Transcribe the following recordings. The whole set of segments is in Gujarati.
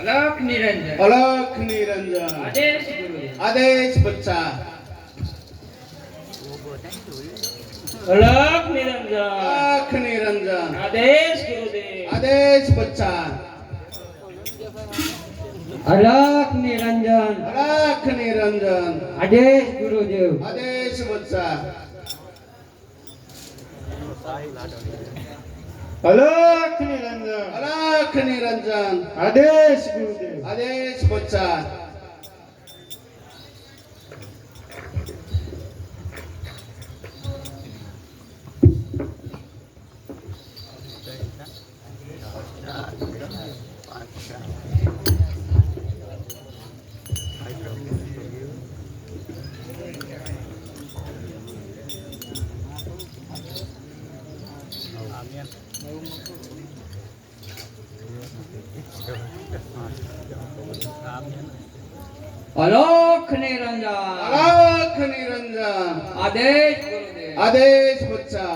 अलख निरंजन आदेश गुरुदेव आदेश बच्चा अलख निरंजन आदेश गुरुदेव आदेश बच्चा अलख निरंजन आदेश गुरुदेव आदेश बच्चा अलख निरंजन आदेश गुरुदेव आदेश बच्चा अलख निरंजन आदेश गुरुदेव आदेश बच्चा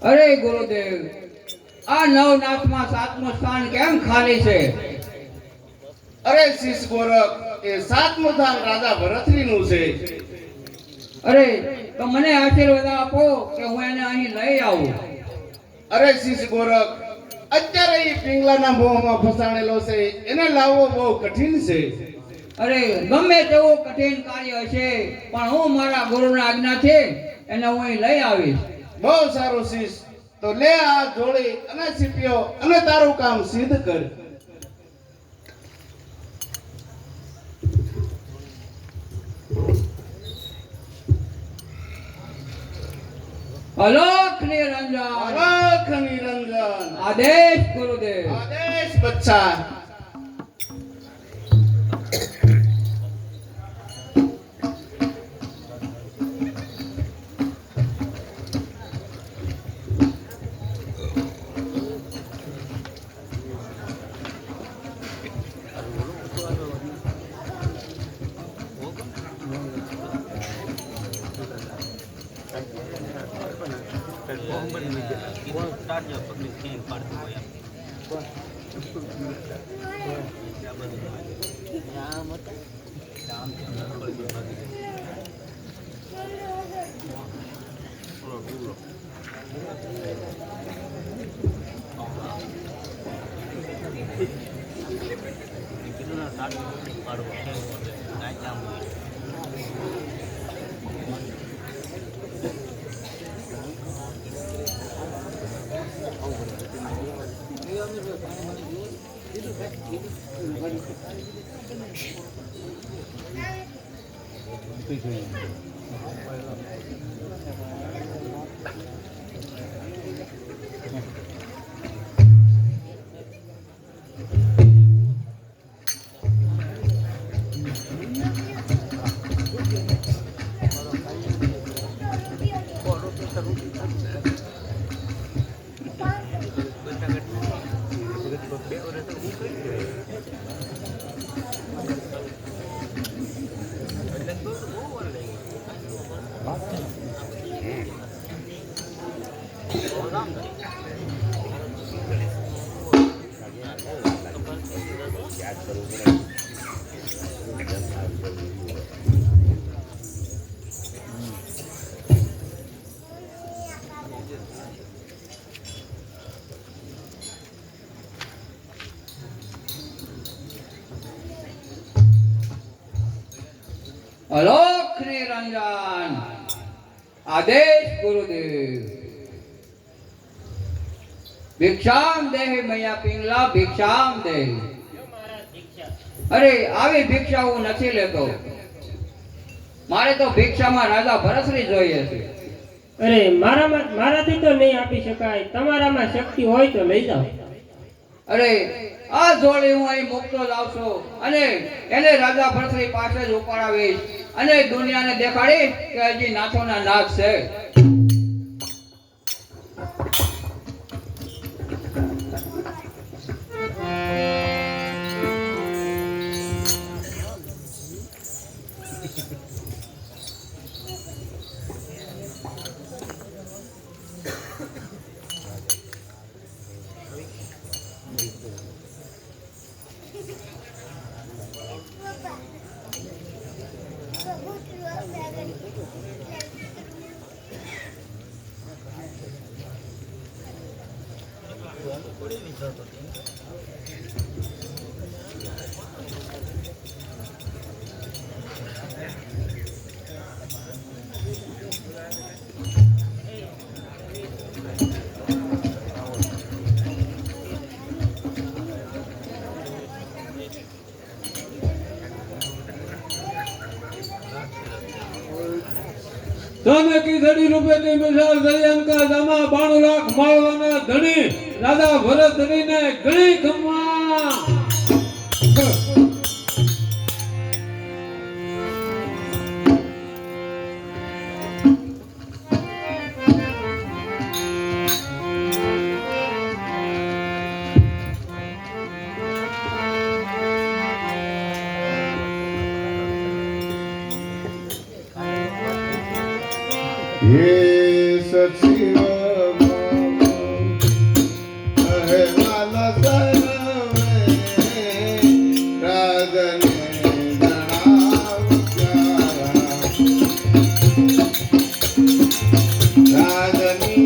अरे गुरुदेव आ नवनाथ में सातमो स्थान केम खाली छे अरे शिष गोरख ए सातमो स्थान राजा भरतरी નું છે अरे तो मने आशीर्वाद आपो કે હું એને અહીં લઈ આવું अरे शिष गोरख અત્યારે એ પિંગલાના મોહમાં ફસાણેલો છે એને લાવવો બહુ કઠિન છે अरे गમે તેવું કઠિન કાર્ય હશે પણ હું મારા ગુરુના આજ્ઞાથી એને હું અહીં લઈ આવીશ બહુ સારો શિષ તો લે આ જોડી અને સીપ્યો અને તારું કામ સિદ્ધ કર अलख निरंजन आदेश गुरुदेव आदेश बच्चा अलख निरंजन आदेश गुरुदेव भिक्षाम देहि मैया पिंगला भिक्षाम देहि अरे આવી ભિક્ષા હું નથી લેતો મારે તો ભિક્ષામાં રાજા ભરતરી જોઈએ છે અરે મારાથી તો નહીં આપી શકાય તમારામાં શક્તિ હોય તો લઈ જાઓ અરે આ જોડી હું અહીં મૂકતો જાઉં છું અને એને રાજા ભરતરી પાસે જ ઉપાડાવીશ અને દુનિયાને દેખાડીશ કે હજી નાથોના નાથ છે તમે કીધડી રૂપેની મિસાલ દરિયાનકા દામા 92 લાખ માળવાના ધણી રાજા ભરત ધણીને ઘણી ખમ્મા ये सचिव अहवाला सर्वे राजने राजनी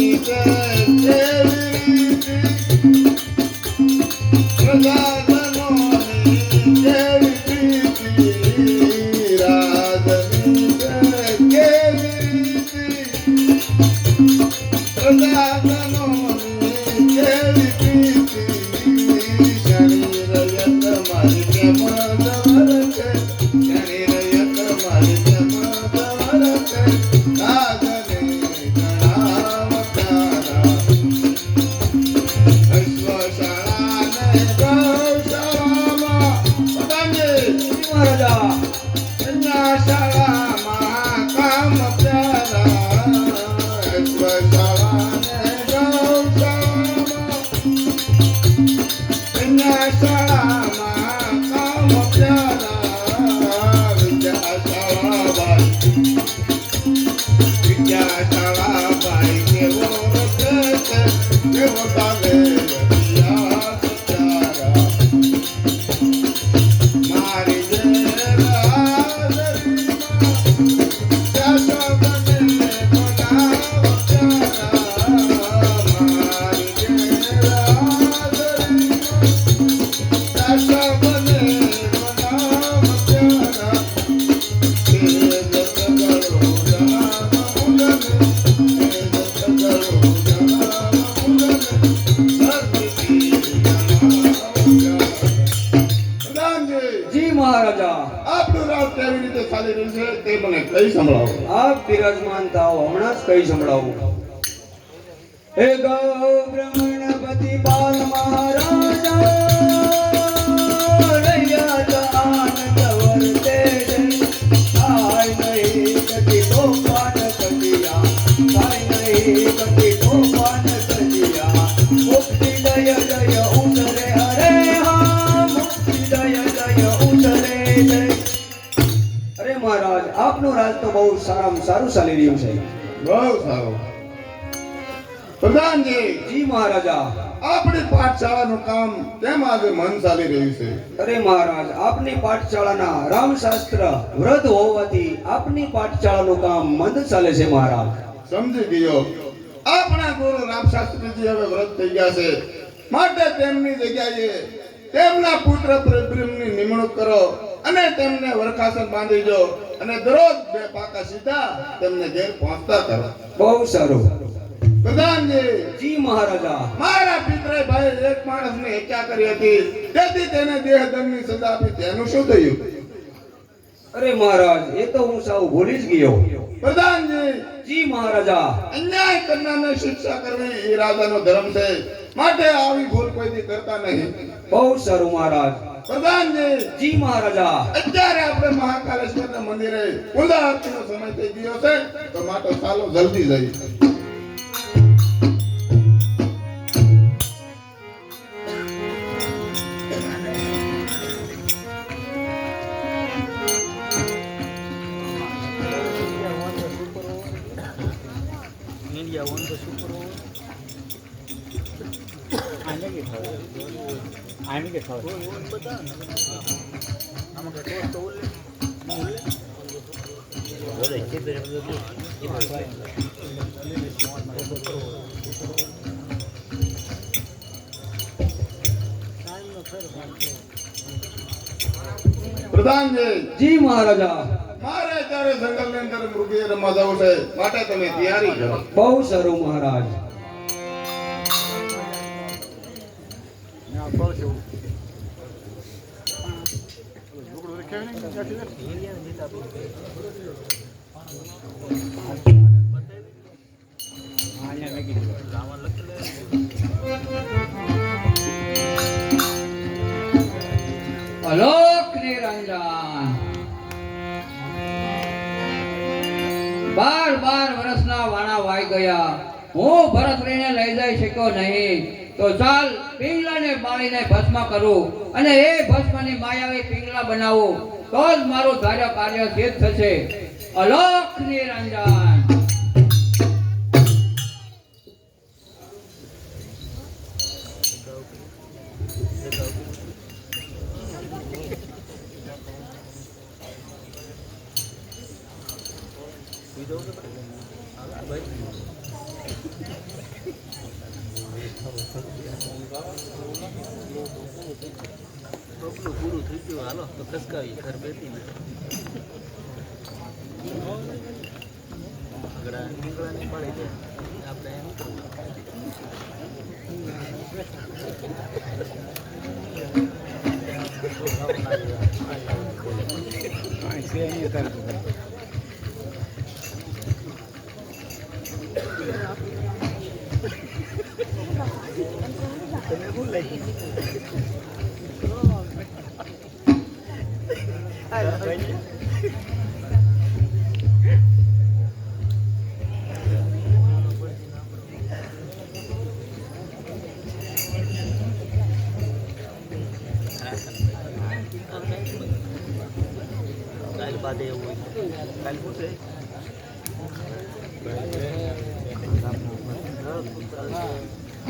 જી મહારાજા, આપણું રાજ કેવી રીતે ચાલી રહ્યું છે તે મને કઈ સંભળાવો. આપ બિરાજમાન થાઓ, હમણાં જ કઈ સંભળાવું. હે ગૌબ્રહ્મણપતિ બાલ મહારાજા, રૈયા આનંદ વર્તે જય. આય નહીં કતિ તોફાન કટિયા, આય નહીં કતિ તોફાન કટિયા. મુક્તિ દય દય ઉતરે હરે હા, મુક્તિ દય દય ઉતરે જય. અરે મહારાજ, આપનું રાજ તો બહુ સારામાં સારું ચાલી રહ્યું છે. બહુ સારું. પ્રધાનજી, જી મહારાજા. આપણી પાઠશાળાનું કામ કેમ આજે મન ચાલી રહ્યું છે? અરે મહારાજ, આપની પાઠશાળાના રામશાસ્ત્ર વૃદ્ધ હોવાથી આપની પાઠશાળાનું કામ મંદ ચાલે છે મહારાજ. સમજી ગયો. આપણા ગુરુ રામશાસ્ત્રીજી હવે વ્રત થઈ ગયા છે, માટે તેમની જગ્યાએ તેમના પુત્ર પ્રભુની નિમણૂક કરો અને તેમને વરખાસન બાંધી દો અને દરરોજ 2 પાકા સીધા તેમને ઘેર પહોંચતા કરો. બહુ સારું. પ્રધાનજી, જી મહારાજા. મારા પિતરે ભાઈ એક માણસને હત્યા કરી હતી, તેથી તેને દેહદંડની સજા આપી. તેનું શું થયું? અરે મહારાજ, એ તો હું સાવ ભૂલી જ ગયો. પ્રધાનજી, જી મહારાજા. અન્યાય કરનારને શિક્ષા કરવી એ રાજાનો ધર્મ છે, માટે આવી ભૂલ કોઈથી કરતા નહીં. બહુ સારું મહારાજ. પ્રધાનજી, જી મહારાજા. અત્યારે આપણે મહાકાલેશ્વરના મંદિરે પૂજા આરતીનો સમય થઈ ગયો છે, તો માટે ચાલો જલ્દી જઈએ. India won the Super Over. I'm get her. I'm going to go to પ્રધાનજી, જી મહારાજા. મારે અત્યારે જંગલની અંદર મૃગીએ રમવા જવું છે, માટે તમે તૈયારી કરો. બહુ સારું મહારાજ. ના પડશે લુગડું રખાય ને ત્યાંથી ને ઈંડિયા નીતા અહીંયા મેગી ગામમાં લખલે અલોક નિરંજન 12 વર્ષના વાણા વાઈ ગયા. હું ભરતરીને લઈ જઈ શક્યો નહીં, તો ચાલ પિંગલાને બાળીને ભસ્મ કરું અને એ ભસ્મની માયાવી પિંગલા બનાવું, તો જ મારું ધાર્ય કાર્ય સિદ્ધ થશે. અલોક નિરંજન. પૂરું થઈ ગયું હાલો તો ખસકાવી ઘર બેઠી ને ઈંગળાની પડી જાય આપણે એમ કાલ બાદ એવું કાલ શું છે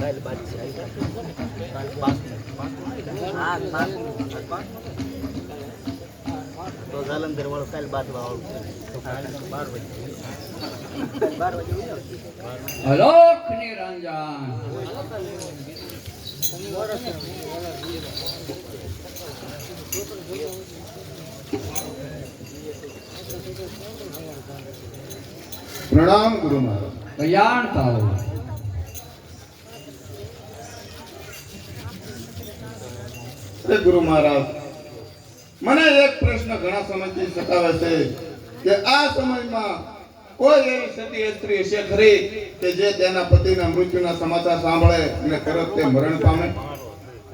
કાલ બાદ છે કાલ 5 તો જાલંધર વાળો કાલ બાદ વાળું તો કાલ 12 વાગે અલોક નિરંજન. પ્રણામ ગુરુ મહારાજ. કલ્યાણ થાઓ. અરે ગુરુ મહારાજ, મને એક પ્રશ્ન ઘણા સમયથી સતાવે છે કે આ સમયમાં કોઈ એવી સતી સ્ત્રી હશે ખરી કે જે તેના પતિના મૃત્યુના સમાચાર સાંભળે અને તરત તે મરણ પામે?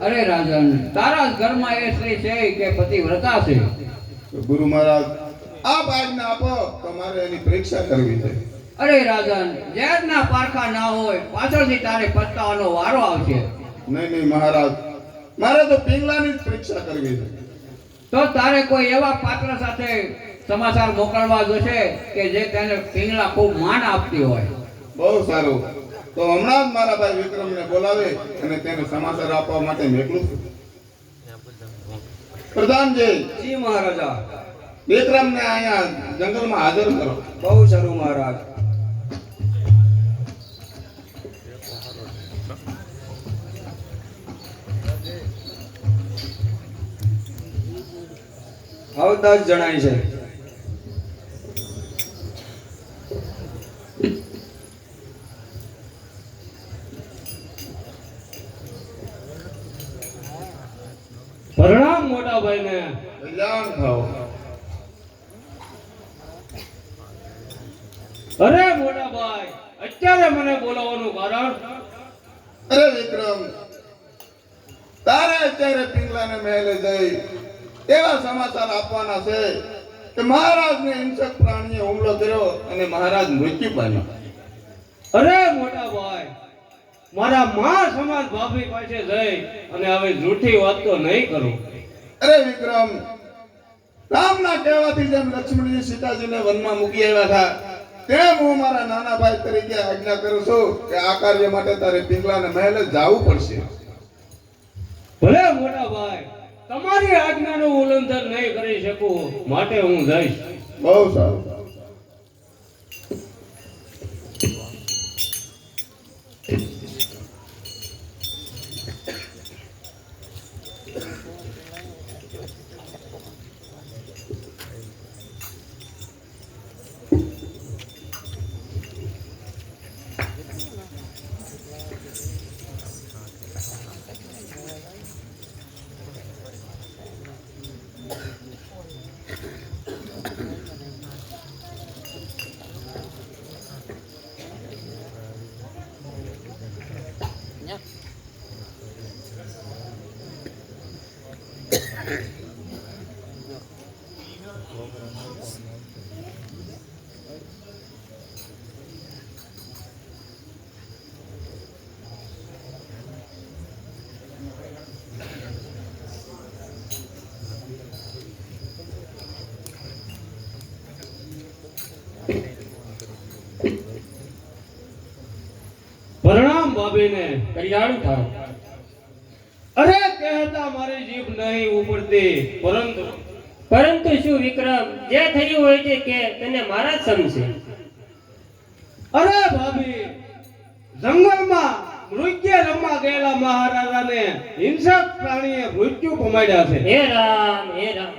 અરે રાજન, તારા જ ઘરમાં એ સ્ત્રી છે કે પતિવ્રતા છે? તો ગુરુ મહારાજ, આપ આજ્ઞા આપો તો મારે એની પરીક્ષા કરવી છે. અરે રાજન, ઝેરના પારખા ના હોય, પાછળથી તારે પછતાવાનો વારો આવશે. નહીં મહારાજ, મારે તો પિંગલાની જ પરીક્ષા કરવી છે. તો તારે કોઈ એવા પાત્ર સાથે સમાચાર મોકલવા જોશે કે જે તેને પિંગલા ખૂબ માન આપતી હોય. બહુ સારું, તો હમણાં જ મારા ભાઈ વિક્રમને બોલાવે અને તેને સમાચાર આપવા માટે મોકલું છું. પ્રધાનજી, જી મહારાજા. વિક્રમને અહીંયા જંગલમાં હાજર કરો. બહુ સારું મહારાજ. આવતા જ જણાય છે. પ્રણામ મોટા ભાઈને. કલ્યાણ થાઓ. અરે મોટા ભાઈ, અત્યારે મને બોલાવવાનું કારણ? અરે વિક્રમ, તારે અત્યારે પિંગલાને મહેલે જઈ એવા સમાચાર આપવાના છે કે મહારાજને હિંસક પ્રાણીએ હુમલો કર્યો અને મહારાજ મૃત્યુ પામ્યા. અરે મોટા ભાઈ, મારા માં સમાજ ભાભી પાસે જઈ અને હવે જૂઠી વાત તો નહીં કરું. અરે વિક્રમ, રામના કહેવાથી જેમ લક્ષ્મણજી સીતાજીને વનમાં મૂકી આવ્યા હતા, તેમ હું મારા નાના ભાઈ તરીકે આજ્ઞા કરું છું કે આ કાર્ય માટે તારે પિંગલાને મહેલે જવું પડશે. ભલે મોટા ભાઈ, તમારી આજ્ઞાનું ઉલ્લંઘન નહીં કરી શકું, માટે હું જઈશ. બહુ સારું. પ્રણામ ભાભીને. કલ્યાણ થાવ. અરે કહેતા મારી જીભ નહીં ઉપડતી, પરંતુ શું વિક્રમ, જે થયું હોય તે કે તને મારા જ સમશે. અરે ભાભી, જંગલમાં મૃત્યુ રમવા ગયેલા મહારાજાને હિંસક પ્રાણીએ મૃત્યુ પમાડ્યા છે. હે રામ, હે રામ.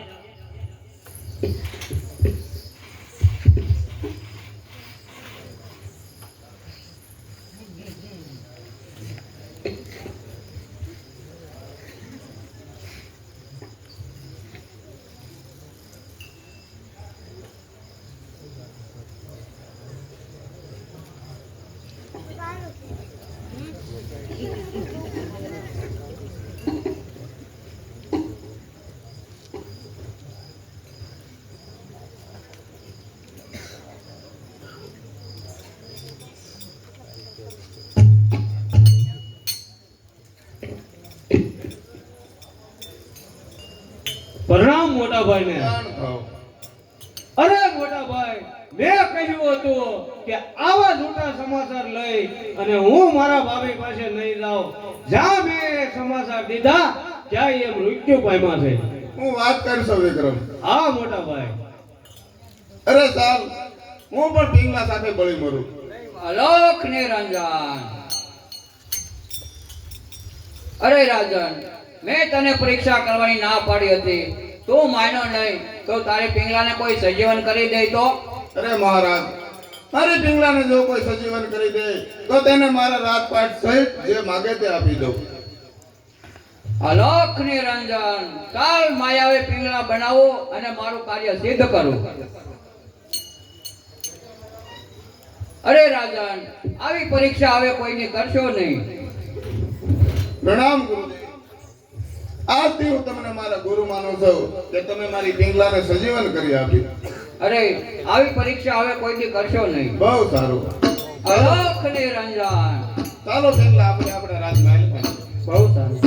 પ્રણામ મોટા ભાઈને. કલ્યાણ થાવ. અરે મોટા ભાઈ, મેં કહ્યું હતું કે આવા જૂઠા સમાચાર લઈ અને હું મારા ભાભી પાસે નહીં જાઉં. જ્યાં મેં સમાચાર દીધા ત્યાં એ મૃત્યુ પામ્યા છે. હું વાત કરશો વિક્રમ. હા મોટા ભાઈ. અરે ચાલ, હું પણ પિંગલા સાથે બળી મરું. અલોક નિરંજન. અરે રાજન, મેં તને પરીક્ષા કરવાની ના પાડી હતી, તું માન્યો નહીં તો તારી પિંગલાને કોઈ સજીવન કરી દે તો? અરે મહારાજ, મારી પિંગલાને જો કોઈ સજીવન કરી દે તો તેને મારા રાજપાટ સહિત જે માગે તે આપી દઉં. અલોક નિરંજન, કાલ માયાવે પિંગલા બનાવો અને મારું કાર્ય સિદ્ધ કરું. અરે રાજન, આવી પરીક્ષા હવે કોઈની કરશો નહીં. પ્રણામ ગુરુદેવ. આજથી હું તમને મારા ગુરુ માનું છું કે તમે મારી પિંગલાને સજીવન કરી આપી. અરે આવી પરીક્ષા હવે કોઈની કરશો નહીં. બહુ સારું. અલોક નિરંજન. ચાલો પિંગલા, આપણે આપણા રાજમહેલ. બહુ સારું.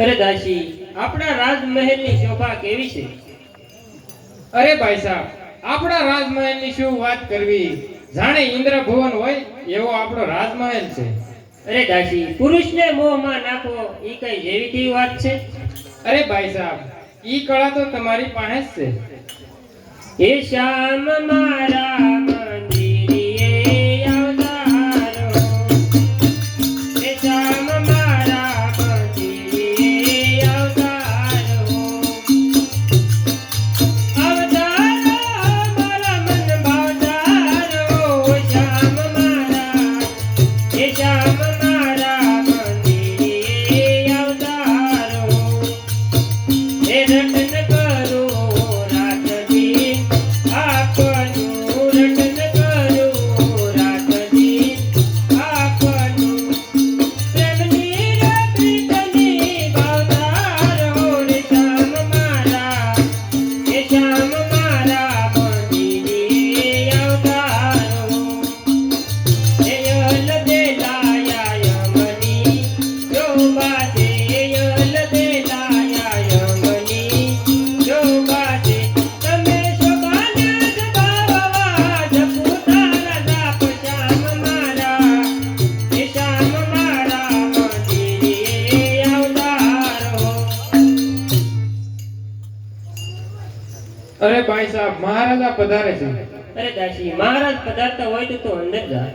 અરે દાસી, આપણા રાજમહેલની શોભા કેવી છે. અરે ભાઈ સાહેબ, આપણા રાજમહેલની શું વાત કરવી, જાણે ઇન્દ્રભુવન હોય એવો આપણો રાજમહેલ છે. અરે દાસી, પુરુષને મોહમાં નાખો ઈ કઈ જેવી તેવી વાત છે. અરે ભાઈ સાહેબ, ઈ કળા તો તમારી પાસે જ છે. હે શ્યામ મારા મંદિરે અવતારો, હે શ્યામ મારા મંદિરે અવતારો, અવતારો મારા મન ભાવતારો, શ્યામ મારા, હે શ્યામ મારા મંદિરે અવતારો, હે રટન કરો રાખજી આપનું સાહેબ મહારાજા પધારે છે. અરે દાસી મહારાજ પધારતા હોય તો તું અંદર જા.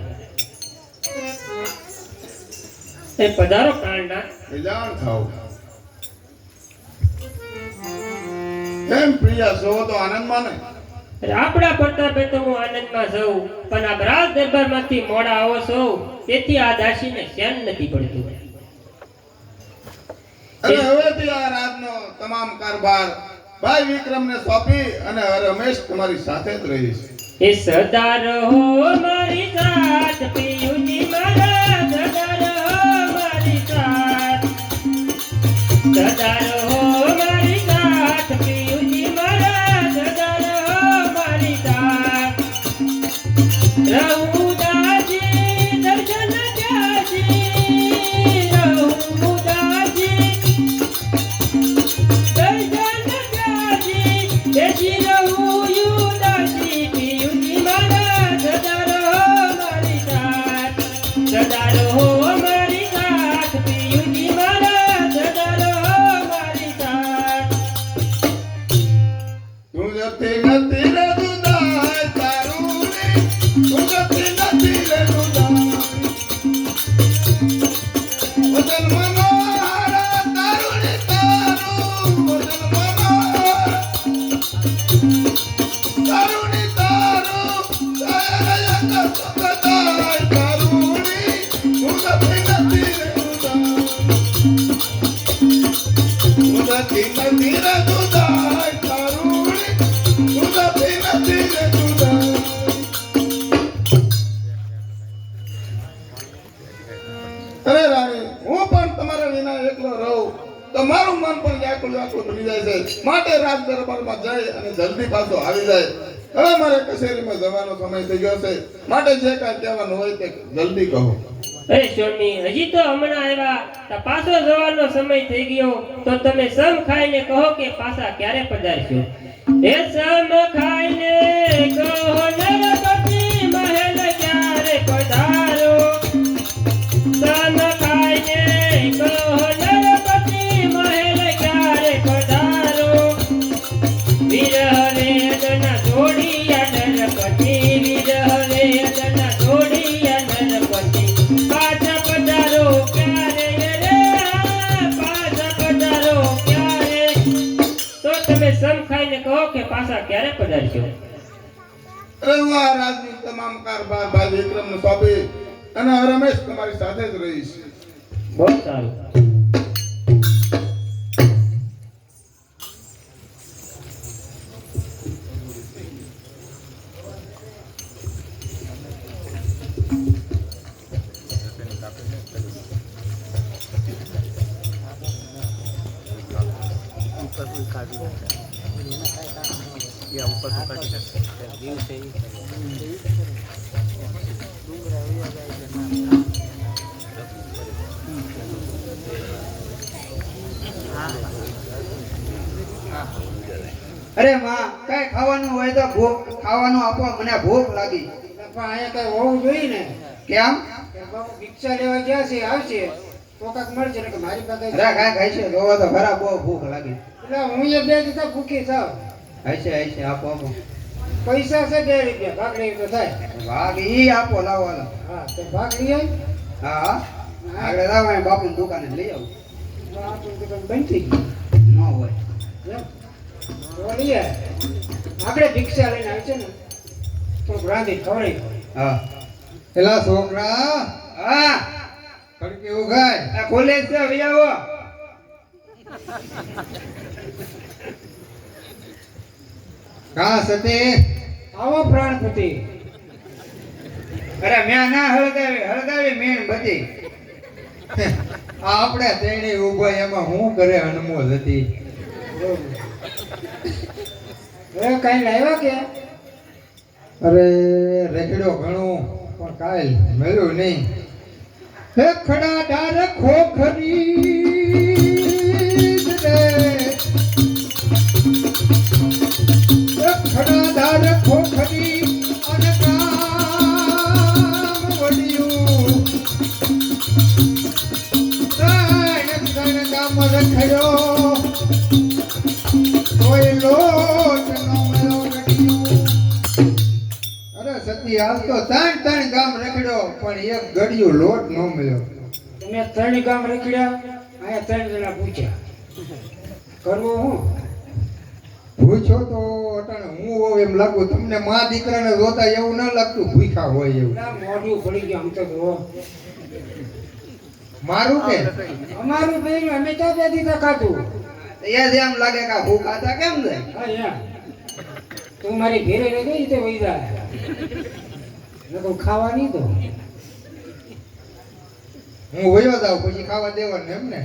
એ પધારો કાંડા. જાણ થાવ. કેમ પ્રિયા છો તો આનંદમાં ને? અરે આપણા પ્રતાપે તો હું આનંદમાં છું, પણ આ રાજ દરબારમાંથી મોડા આવો છો તેથી આ દાસીને ચેન નથી પડતું. અને હવેથી આ રાજનો તમામ કારભાર ભાઈ વિક્રમને સોંપી અને રમેશ તમારી સાથે જ રહીશ. એ સદા રહો મારી સાથ પિયુજી મારા, સદા રહો મારી સાથ, સદા રહો મારી સાથ પિયુજી મારા, સદા રહો મારી સાથ. રહું દાસી દર્શન ત્યાસી, રહું દાસી દર્શન ત્યાસી, તેથી રહું યુ દાસી પિયુજી મારા, સદા રહો મારી સાથ, સદા રહો મારી સાથ પિયુજી મારા, સદા રહો મારી સાથ. તું જતી નથી રે દુદાય તારું ને, તું જતી નથી રે દુદાય. વચન મનોહરા તારું ને તારું, વચન મનોહરા તારું ને તારું, સાયા સુખદાય તારું ને, તું જતી નથી રે દુદાય. તું જતી નથી રે દુદાય તારું ને, તું જતી નથી રે દુદાય. અરે રાણી, હું પણ તમારા વિના એકલો રહું તો મારું મન પણ વ્યાકુળ વ્યાકુળ બની જાય છે. માટે રાજ દરબારમાં જઈ અને જલ્દી પાછો આવી જાય. હવે મારે કચેરીમાં જવાનો સમય થઈ ગયો છે, માટે જે કાંઈ કહેવાનું હોય તે જલ્દી કહો. અરે સ્વામી, હજી તો હમણાં આવ્યા, તો પાછો જવાનો સમય થઈ ગયો, તો તમે સમ ખાઈને કહો કે પાછા ક્યારે પધારશો. એ સમ ખાઈને કહો નરપતિ મહેલ ક્યારે પધારો, સમ ખાઈને કહો નરપતિ મહેલ ક્યારે પધારો. વિરહ વેદના છોડિયા નરપતિ, વિરહ વેદના છોડિયા નરપતિ, પાછા પધારો ક્યારે રે, પાછા પધારો ક્યારે. તો તમે સમ ખાઈને કહો કે પાછા ક્યારે પધારશો. અરે હું આ રાજની તમામ કારભાર ભાઈ વિક્રમને સોંપી અને હવે રમેશ તમારી સાથે જ રહીશ. બહુ સારું. ઉપર કોઈ કાઢી નાખે યા ઉપર કોઈ કાઢી નાખે વ્યૂ છે એ ડુંગરા એવા જાય છે અરે માં, કઈ ખાવાનું હોય તો ખાવાનું આપો, મને ભૂખ લાગી. પણ અહીંયા કઈ હોવું જોઈએ ને. કેમ? કે બાપુ ભિક્ષા લેવા ગયા છે, આવશે તો કાંઈક મળશે ને કે મારી પાસે અરે કાંઈ ખાઈ છે જોવો તો ખરા, બહુ ભૂખ લાગી. એટલે હું એ બે દીધા ભૂખી થાવ. હશે હશે, આપો આપો. પૈસા છે 2 રૂપિયા, ભાગડી તો થાય. ભાગ ઈ આપો, લાવો હાલો. હા તો ભાગ લઈ આવી. હા આગળ લાવો, બાપુની દુકાને લઈ આવું. આપણું દુકાન બંધ થઈ ગઈ. ન હોય એમ? તો લઈ આવે. આપણે ભિક્ષા લઈને આવી છે ને થોડુંક રાંધી ખવડાવી. હા. એલા છોકરા, હા કડકી ઉગાય, આ ખોલે છે, આવી આવો. કા સતે? આવો પ્રાણપતિ. અરે મેં ના હળગાવી મેણ બધી. આ આપણે તેણી ઉભા, એમાં હું કરે અનમોલ હતી. હવે કઈ લાવ્યા કે? અરે રેકડ્યો ઘણું પણ કાલ મળ્યું નહીં. હે ખડા ડાર ખોખરી રે, ખડા ડાર ખોખરી અને કામ વડિયું, ત્રણ કામ રખડ્યો કોઈ લોટ નો મળ્યો નથી. સતી હાલ તો ત્રણ ગામ રખડ્યો પણ એક ગળ્યું લોટ ન મળ્યો. તમે 3 ગામ રખડ્યા, અહીંયા 3 જણા પૂછ્યા, કરવું હું? પૂછો તો અટાણે હું હોવ એમ લાગુ, તમને મા દીકરાને જોતા એવું ના લાગતું ભૂખ્યા હોય એવું. ના, મોઢું પડી ગયું આમ તો જુઓ. મારું કે અમારું બેન અમે તો બે દીધા ખાધું. એ જ એમ લાગે કે આ ભૂખ આતા કેમ જાય? હા યાર, તું મારી ઘેરે રહી ગઈ તો વહી જાય. ન તો ખાવા નહીં તો. હું વયો જાઉં પછી ખાવા દેવાનું એમ ને?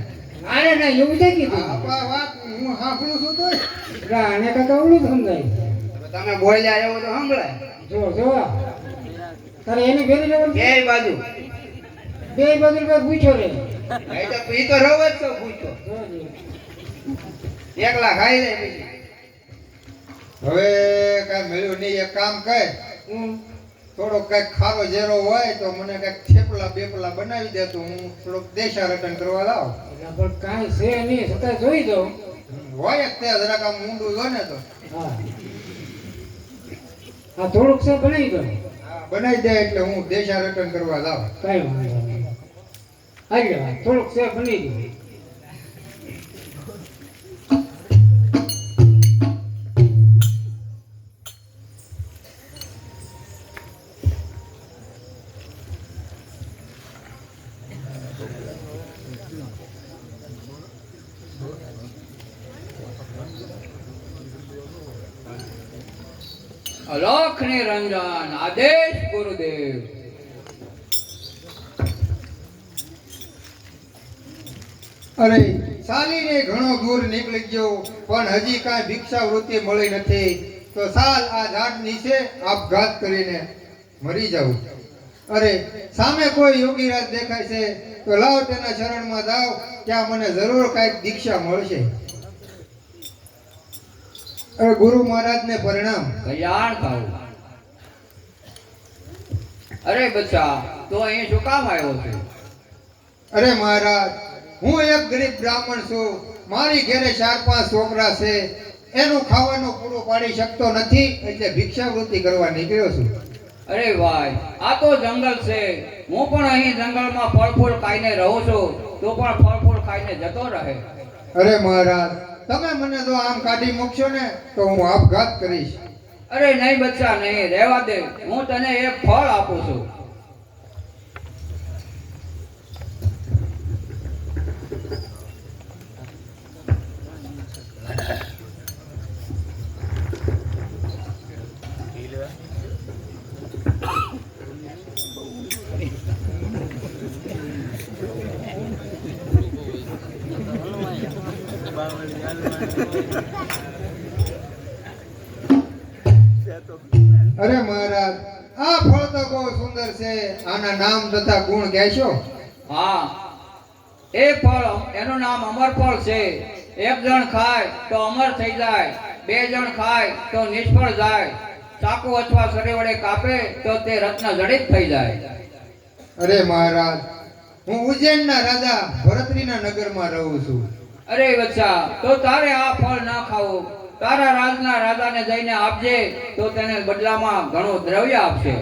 અરે ના, એવું છે કીધું. આ વાત હું સાંભળું છું તો આને કાકા ઓલું સમજાય. તમે બોલ્યા એવું તો સંભળાય. જો જો તારે એને ઘેરે જવાનું છે? બે બાજુ બે બાજુ પર પૂછ્યો રે. ઈ તો રવ જ તો પૂછો. એકલા ખાઈ લે પછી. હવે કઈ મળ્યું નહીં. એક કામ કર, થોડોક કઈક ખારો ઝેરો હોય તો મને કઈક થેપલા બેપલા બનાવી દે તો હું થોડોક દેશા રટન કરવા લાવ. પણ કાંઈ છે નહીં, છતાં જોઈ દઉં. હોય જ તે જરાક આમ ઊંડું જો ને તો હા હા, થોડુંક છે બનાવી દઉં. બનાવી દે એટલે હું દેશા રટન કરવા લાવ. કઈ વાંધો નહીં. હાલ્યો, થોડુંક છે બની દઉં. અલોખ નિરંજન આદેશ ગુરુદેવ. અરે ચાલીને ઘણો દૂર નીકળી ગયો પણ હજી કાંઈ ભિક્ષા વૃત્તિ મળી નથી તો સાલ આ ઝાડ નીચે આપઘાત કરીને મરી જાઉં. અરે સામે કોઈ યોગીરાજ દેખાય છે તો લાવ તેના શરણમાં જાવ, ત્યાં મને જરૂર કાંઈક દીક્ષા મળશે. અરે ગુરુ મહારાજને પ્રણામ. કલ્યાણ થાવું. અરે બચ્ચા, તો અહીં શું કામ આવ્યો છે? અરે મહારાજ, હું એક ગરીબ બ્રાહ્મણ છું. મારી ઘરે 4-5 છોકરા છે, એનું ખાવાનું પૂરું પાડી શકતો નથી એટલે ભિક્ષાવૃત્તિ કરવા નીકળ્યો છું. અરે ભાઈ, આ તો જંગલ છે. હું પણ અહીં જંગલમાં ફળ ફૂલ ખાઈને રહું છું, તો પણ ફળ ફૂલ ખાઈને જતો રહે. અરે મહારાજ, તમે મને જો આમ કાઢી મૂકશો ને તો હું આપઘાત કરીશ. અરે નહીં બચ્ચા, નહીં, રહેવા દે. હું તને એક ફળ આપું છું. અરે મહારાજ, આ ફળ તો બહુ સુંદર છે. આના નામ તથા ગુણ કહેશો? હા, એ ફળ, એનું નામ અમર ફળ છે. એક જણ ખાય તો અમર થઈ જાય, 2 જણ ખાય તો નિષ્ફળ જાય, ચાકુ અથવા સરી વડે કાપે તો તે રત્ન જડિત થઈ જાય. અરે મહારાજ, હું ઉજ્જૈનના રાજા ભરતરીના નગરમાં રહું છું. અરે બચ્ચા, તો તારે આ ફળ ના ખાવું. તારા રાજના રાજાને જઈને આપજે તો તેને બદલામાં ઘણું દ્રવ્ય આપશે.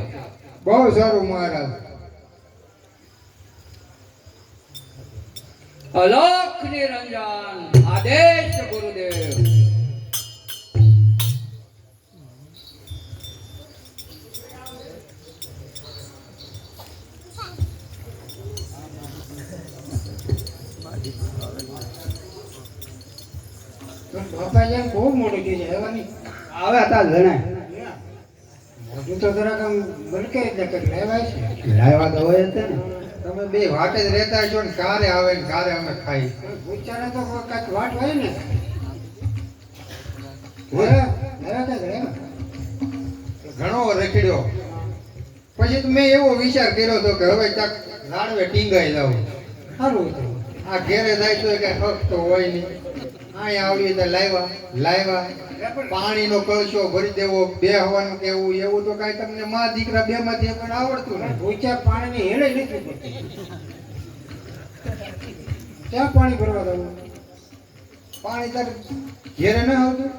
બહુ સારું મહારાજ. અલોખ નિરંજન આદેશ ગુરુદેવ. બાપા જેમ બહુ મોડું થઈ જાય. આવવાની આવે હતા જણાય મોઢું તો જરાક આમ બલકે એટલે કંઈક લેવાય છે. લાવ્યા તો હોય જ ને. તમે બે વાટે જ રહેતા છો ને કારે આવે ને કારે અમે ખાઈ. પૂછાને તો કાંઈક વાટ હોય ને. લેવા કંઈક લેવા. ઘણો રખડ્યો પછી તો મેં એવો વિચાર કર્યો હતો કે હવે ક્યાંક રાડવે ટીંગાઈ જાવ. સારું હતું. આ ઘેરે જાય તો કઈ હક તો હોય નહીં. અહીંયા આવડી તો લાવ્યા પાણીનો કળશો ભરી દેવો, બેહવાનું કેવું એવું તો કાંઈ તમને મા દીકરા બે માંથી પણ આવડતું નહીં. પૂછા પાણીની હેડે નથી પડતી. ક્યાં પાણી ભરવા જવું? પાણી તાર ઘેરે ન આવતું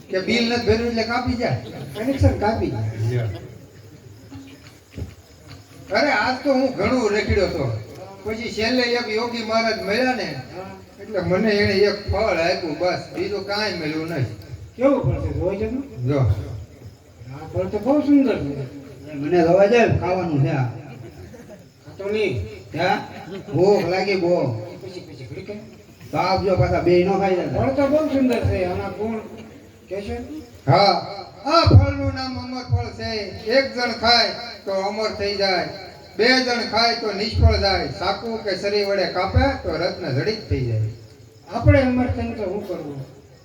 કે બિલ નથી ભર્યું એટલે કાપી જાય. કનેક્શન કાપી. અરે આજ તો હું ઘણું રેખડ્યો હતો, પછી છેલ્લે એક યોગી મહારાજ મળ્યા ને એટલે મને એને એક ફળ આપ્યું, બસ બીજું કાંઈ મળ્યું નહીં. કેવું પડશે જોઈ જજો. જો આ ફળ તો બહુ સુંદર છે. મને રવા દે, ખાવાનું છે આ. આ તો નહીં. હે? ભૂખ લાગી બહુ. પછી ઘડી કે તો આપજો, પાછા બે નો ખાઈ જાય. ફળ તો બહુ સુંદર છે. આના ગુણ કહેશો? હા, આ ફળનું નામ અમર ફળ છે. એક જણ ખાય તો અમર થઈ જાય, બે જણ ખાય તો નિષ્ફળ જાય, સાકુ કે શરીર વડે કાપે તો રત્ન જડિત થઈ જાય. આપણે અમરતન તો શું કરવું?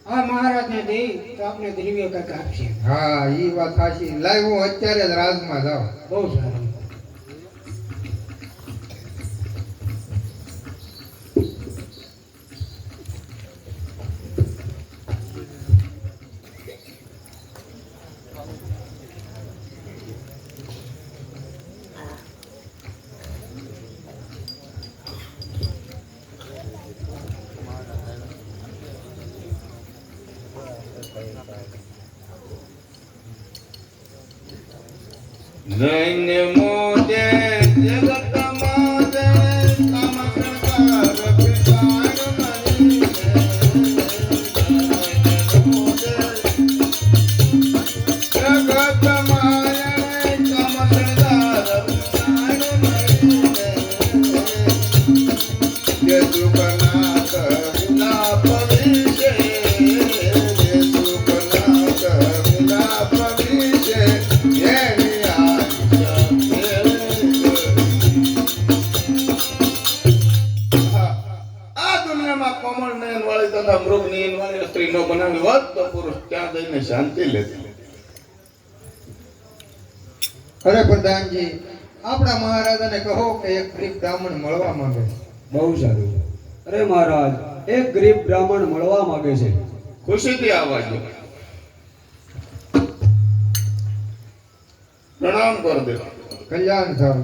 આ મહારાજને દઈ તો આપણે દ્રવ્ય કંઈક આપશે. હા, ઈ વાત સાચી. લાય હું અત્યારે જ રાજમાં જાઉં. બહુ સારું. જૈન્ય મોજે જગત માજે કામ સંસાર વિસાર મરી જગત માજે કામ સંસાર વિસાર મરી જે સુખનાથ વિલાપ વિશે, જે સુખનાથ વિલાપ વિશે એની આ દુનિયામાં કોમળ નયન વાળી તથા મૃગ નયન વાળી સ્ત્રી નો બનાવી હોત તો પુરુષ ત્યાં જઈને શાંતિ લેતી. અરે પ્રધાનજી, આપણા મહારાજાને કહો કે એક ગરીબ બ્રાહ્મણ મળવા માંગે છે. બહુ સારું. અરે મહારાજ, એક ગરીબ બ્રાહ્મણ મળવા માંગે છે. ખુશીથી આવવા દો, પ્રણામ કર દે. કલ્યાણ થાવ.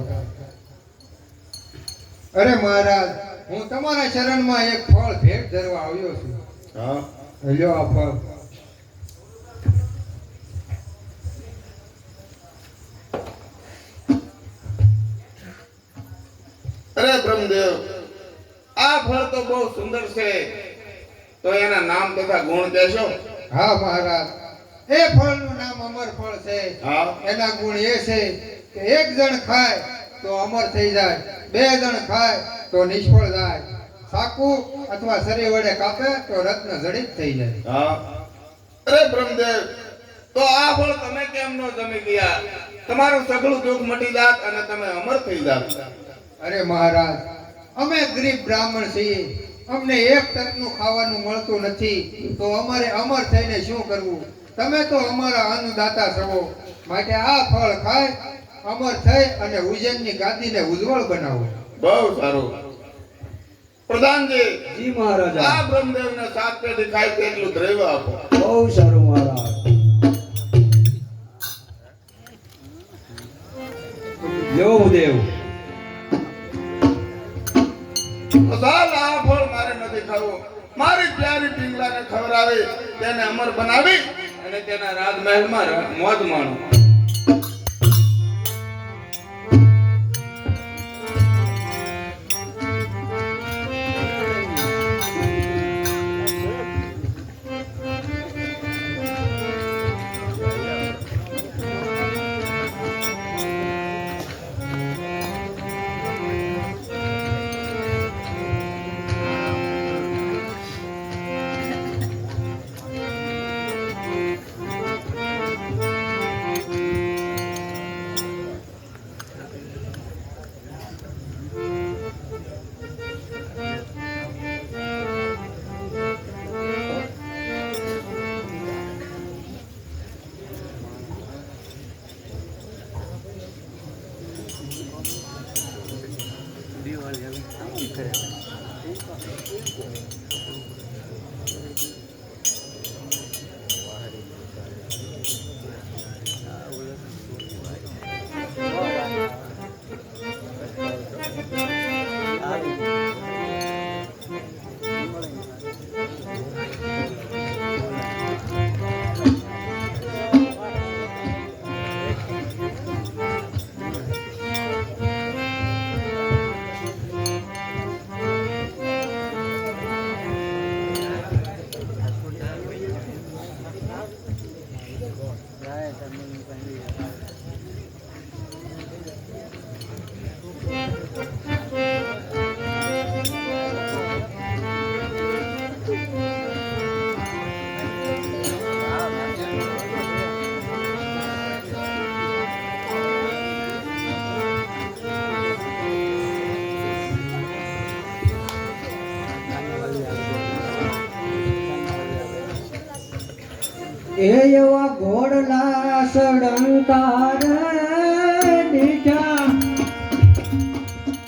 અરે મહારાજ, હું તમારા શરણમાં એક ફળ ભેટ ધરવા આવ્યો છું. હા, લ્યો આ ફળ. અરે બ્રહ્મદેવ, આ ફળ તો બહુ સુંદર છે, તો એના નામ તથા ગુણ કહેશો? હા મહારાજ, એ ફળનું નામ અમર ફળ છે. હા. એના ગુણ એ છે કે એક જણ ખાય તો અમર થઈ જાય, બે જણ ખાય તો નિષ્ફળ જાય, સાકુ અથવા શરીર વડે કાપે તો રત્ન જડિત થઈ જાય. હા. અરે બ્રહ્મદેવ, તો આ ફળ તમે કેમ નો જમી ગયા? તમારું સગળું દુઃખ મટી જાત અને તમે અમર થઈ જાત. અરે મહારાજ, અમે ગરીબ બ્રાહ્મણ છીએ, અમને એક ટકનું ખાવાનું મળતું નથી, તો અમારે અમર થઈને શું કરવું? તમે તો અમારા અન્નદાતા છો, માટે આ ફળ ખાય, અમર થઈ અને ઉજ્જૈનની ગાદીને ઉજ્જવળ બનાવો. બહુ સારું. પ્રધાનજી, જી મહારાજા. આ બ્રહ્મદેવને 7 પેઢી ખાય તેટલું દ્રવ્ય આપો. બહુ સારું મહારાજ. લ્યો ભૂદેવ. ચાલ, આ ફળ મારે નથી ખાવું. મારી પ્યારી પિંગલાને ખવડાવી, તેને અમર બનાવી અને તેના રાજમહેલમાં મોજ માણો. એવા ઘોડલા સડંકાર દીઠા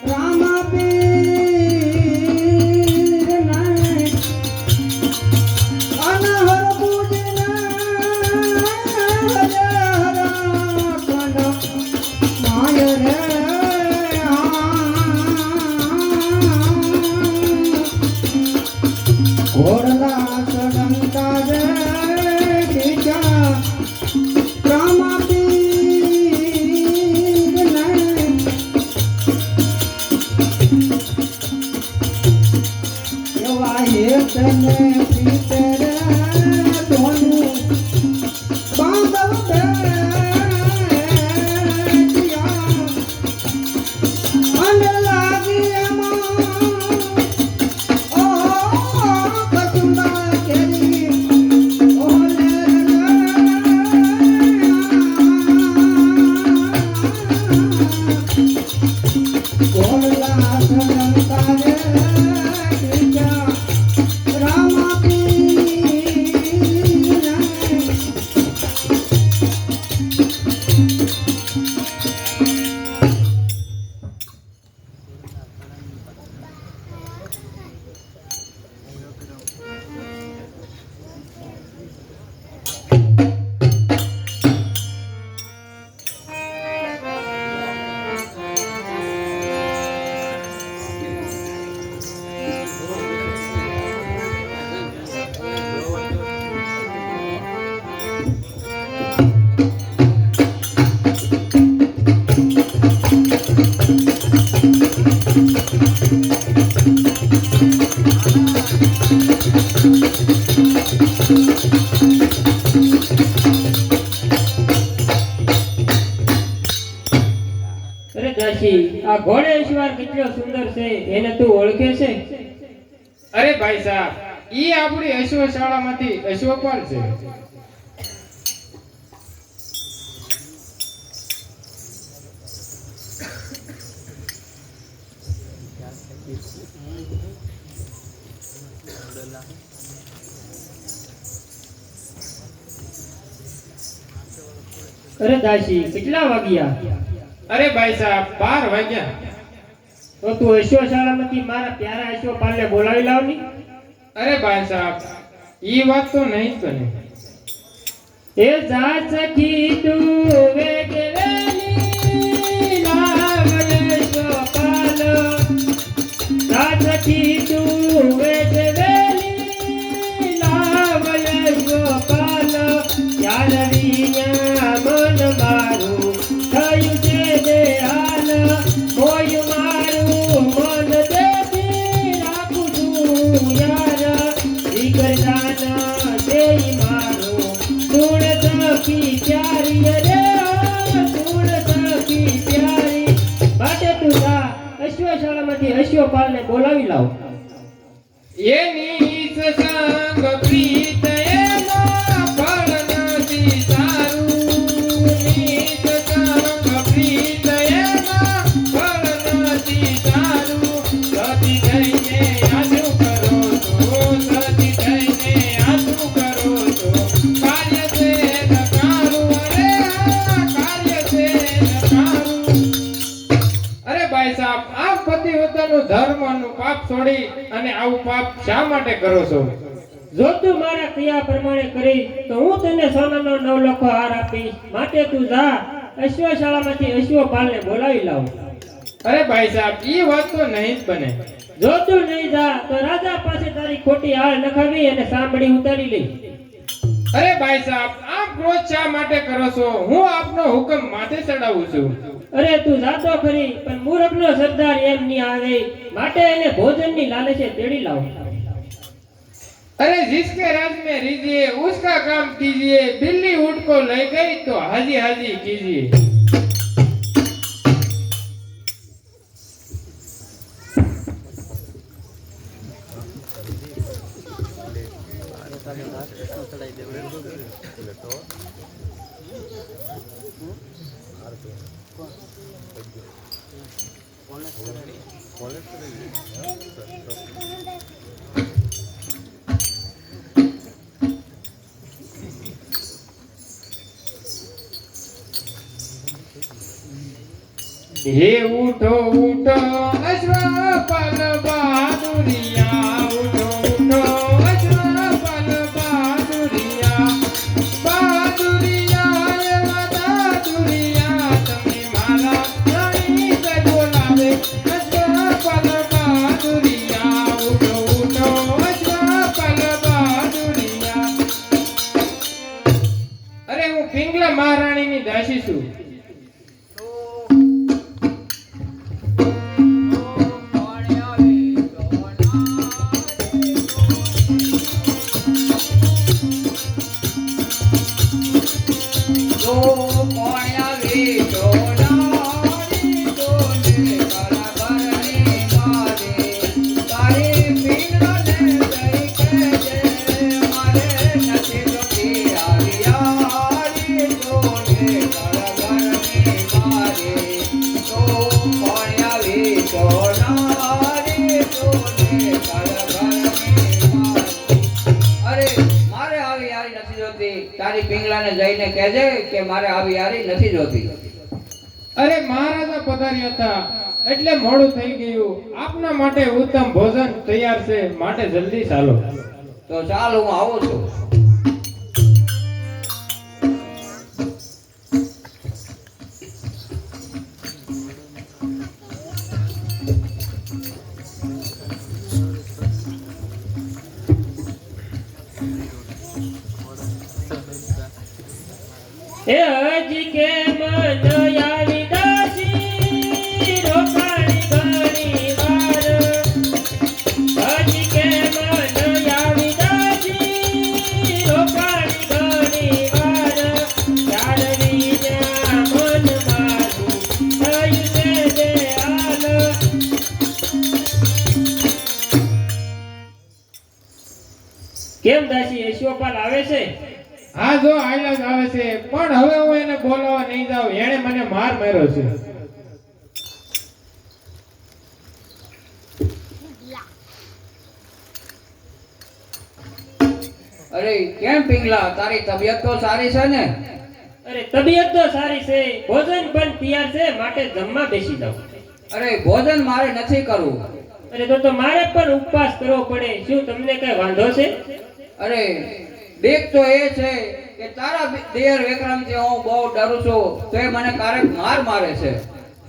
રામાપીર નાય અનહર પૂજના હરા માય રે ઘોડલા સડંકાર દીઠા રામાપીર નાય એવા હેતને પીતર ધોનું બાંધવ બેઠિયા અને લાગી એમાં ઓ કસુંબા કેરી ઓલે ઘોડલા સડંકારે દીઠા રામાપીર નાય અરે દાસી, આ ઘોડેશ્વર કેટલો સુંદર છે, એને તું ઓળખે છે? અરે ભાઈ સાહેબ, ઈ આપણી અશ્વશાળામાંથી અશ્વપાલ છે. અરે દાસી, કેટલા વાગ્યા? અરે ભાઈ સાહેબ, 12 વાગ્યા. તો તું અશ્વશાળામાંથી મારા પ્યારા અશ્વપાલને બોલાવી લાવની. અરે ભાઈ સાહેબ, ઈ વાત તો નહીં જ બને. એ જા સખી તું વેગ વેલી લાવ અશ્વપાલ. જા સખી તું વેગ વેલી લાવ અશ્વપાલ. યાલડીયા મન મારું થયું છે બેહાલ. મોય મારું મન દેખી રાખું છું યાર. વિગરદાન દેઈ મારું સુણ સખી પ્યારી રે સુણ સખી પ્યારી. માટે તું જા અશ્વશાળામાંથી અશ્વપાલને બોલાવી લાવ. એની સંગ પ્રીત એના ફળ નથી સારું. ની સંગ પ્રીત એના ફળ નથી સારું. સતી થઈને આશું કરો તો, સતી થઈને આશું કરો તો કાર્ય છે નકારું. અરે આ કાર્ય છે નકારું. અરે ભાઈ સાહેબ, આ પતિવ્રતાનું ધર્મનું પાપ છોડી અને આવું પાપ શા માટે કરો છો? જો તું મારા ક્રિયા પ્રમાણે કરી તો હું તને સોનાનો 9 લાખો હાર આપીશ. માટે તું જા અશ્વશાળામાંથી અશ્વપાલને બોલાવી લાવ. અરે ભાઈ સાહેબ, ઈ વાત તો નહીં જ બને. જો તું નહીં જા તો રાજા પાસે તારી ખોટી હાર નખાવી અને સાંભળી ઉતારી લઈ. અરે ભાઈ સાહેબ, આપ ક્રોધ શા માટે કરો છો? હું આપનો હુકમ માથે ચડાવું છું. અરે તું જાતો ખરી, પણ મૂર્ખનો સરદાર એમ નહીં આવે. માટે એને ભોજનની લાલચે તેડી લાવ. अरे जिसके राज में रीजिए उसका काम कीजिए, बिल्ली ऊँट को ले गई तो हाजी हाजी कीजिए. હે ઉઠો ઉઠો અશ્વપલ બહાદુરિયા, ઉઠો ઉઠો અશ્વપલ બહાદુરિયા, બહાદુરિયા એવા બહાદુરિયા, તમે મારા રાણી તે બોલાવે અશ્વપલ બહાદુરિયા, ઉઠો ઉઠો અશ્વપલ બહાદુરિયા. અરે હું પિંગલા મહારાણીની દાસી છું. તો કોણ આવી સોનારી તોને કળભરની મારે, તારી પિંગલાને જઈ કહેજે, મારે નથી જોતી આવી યારી તોને કળભરની મારે. તો કોણ આવી સોનારી તોને કળભરની મારે. અરે મારે આવી યારી નથી જોતી, તારી પિંગલાને જઈને કહેજે કે મારે આવી યારી નથી જોતી. અરે મહારાજા પધાર્યા હતા એટલે મોડું થઈ ગયું. આપના માટે ઉત્તમ ભોજન તૈયાર છે, માટે જલ્દી ચાલો. તો ચાલ હું આવું છું. એ હજી કે મન આવી દાસી રોકાણી ઘણી વાર, હજી કે મન આવી દાસી રોકાણી ઘણી વાર, જાળવી જા મન મારું થયું છે બેહાલ. કેમ દાસી યશોપાલ આવે છે? હા જો આયલા જ આવે છે, પણ હવે હું એને બોલાવવા નહીં જાઉં. એણે મને માર માર્યો છે. અરે કેમ પિંગલા, તારી તબિયત તો સારી છે ને? અરે તબિયત તો સારી છે, ભોજન પણ તૈયાર છે, માટે જમવા બેસી જાઓ. અરે ભોજન મારે નથી કરવું. અરે તો મારે પણ ઉપવાસ કરવો પડે. શું તમને કઈ વાંધો છે? અરે બીક તો એ છે કે તારા દેર વિક્રમથી હું બહુ ડરું છું, તો એ મને ક્યારેક માર મારે છે.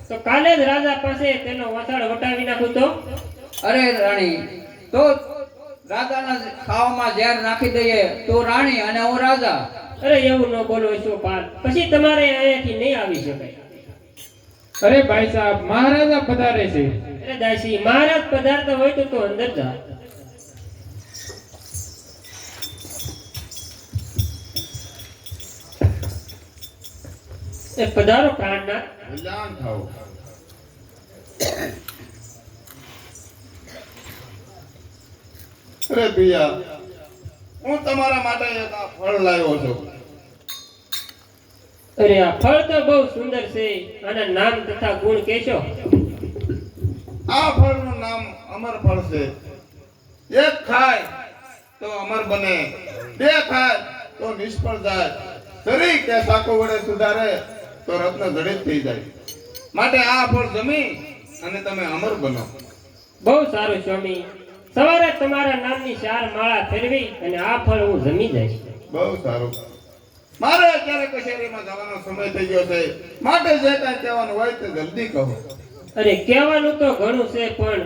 તો કાલે જ રાજા પાસે તેનો વસાડ વટાવી નાખું તો? અરે રાણી, તો રાજાના ખાવામાં ઝેર નાખી દઈએ, તું રાણી અને હું રાજા. અરે એવું ન બોલો યશોપાલ, પછી તમારે અહીંયાથી નહીં આવી શકાય. અરે ભાઈ સાહેબ, મહારાજા પધારે છે. અરે દાસી, મહારાજ પધારતા હોય તો અંદર જા. એ પધારો પ્રાણનાથ. કલ્યાણ થાઓ. અરે પિયા, હું તમારા માટે એક આ ફળ લાવ્યો છું. અરે આ ફળ તો બહુ સુંદર છે, આના નામ તથા ગુણ કહેશો? આ ફળનું નામ અમર ફળ છે. એક ખાય તો અમર બને, બે ખાય તો નિષ્ફળ જાય, શરીર કે સાકો વડે સુધારે તો રત્ન જડિત થઈ જાય. માટે આ ફળ જમી અને તમે અમર બનો. બહુ સારું સ્વામી, સવારે તમારા નામની 4 માળા ફેરવી અને આ ફળ હું જમી જઈશ. બહુ સારું. મારે અત્યારે કચેરીમાં જવાનો સમય થઈ ગયો છે, માટે જે કાંઈ કહેવાનું હોય તે જલ્દી કહો. અરે કહેવાનું તો ઘણું છે, પણ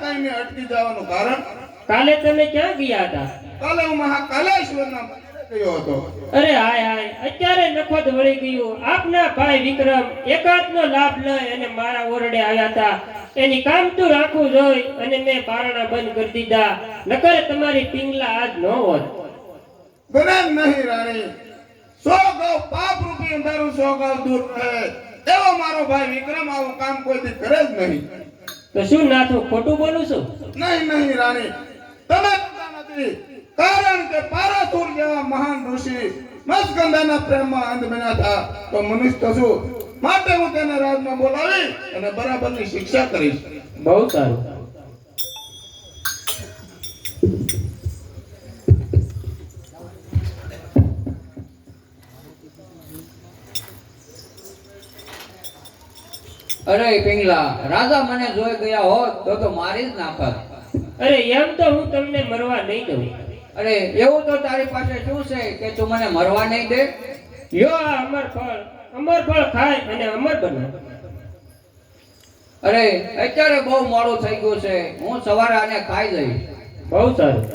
કઈ ને અટકી જવાનું કારણ? કાલે તમે ક્યાં ગયા હતા? કાલે હું મહાકાલેશ્વરના મંદિરે ગયો હતો. અરે હાય હાય, અત્યારે નખોદ વળી ગયું. આપના ભાઈ વિક્રમ એકાંતનો લાભ લઈ અને મારા ઓરડે આવ્યા હતા. એની કામતું રાખવું જોઈ અને મેં પારણા બંધ કરી દીધા, નકર તમારી પિંગલા આજ ન હોત. જ્ઞાન નહીં રાણી, 100 ગૌ પાપ રૂપી અંધારું 100 ગૌ દૂર રહે, એવો મારો ભાઈ વિક્રમ આવું કામ કોઈ દી કરે જ નહીં. તો શું નાથું ખોટું બોલું છું? નહીં રાણી, તમે કરતા નથી. કારણ કે પારાસુર જેવા મહાન ઋષિ મત્સ્યગંધાના પ્રેમમાં અંધ બન્યા હતા, તો મનુષ્ય તો શું? માટે હું તેને રાજમાં બોલાવી અને બરાબરની શિક્ષા કરીશ. બહુ સારું. અરે પિંગલા, રાજા મને જોઈ ગયા હોત તો મારી જ નાખત. અરે એમ તો હું તમને મરવા નહીં દઉં. અરે એવું તો તારી પાસે શું છે કે તું મને મરવા નહીં દે? યો આ અમર ફળ ખાય અને અમર બને. અરે અત્યારે બહુ મોડું થઈ ગયું છે, હું સવારે આને ખાઈ જઈશ. બહુ સારું.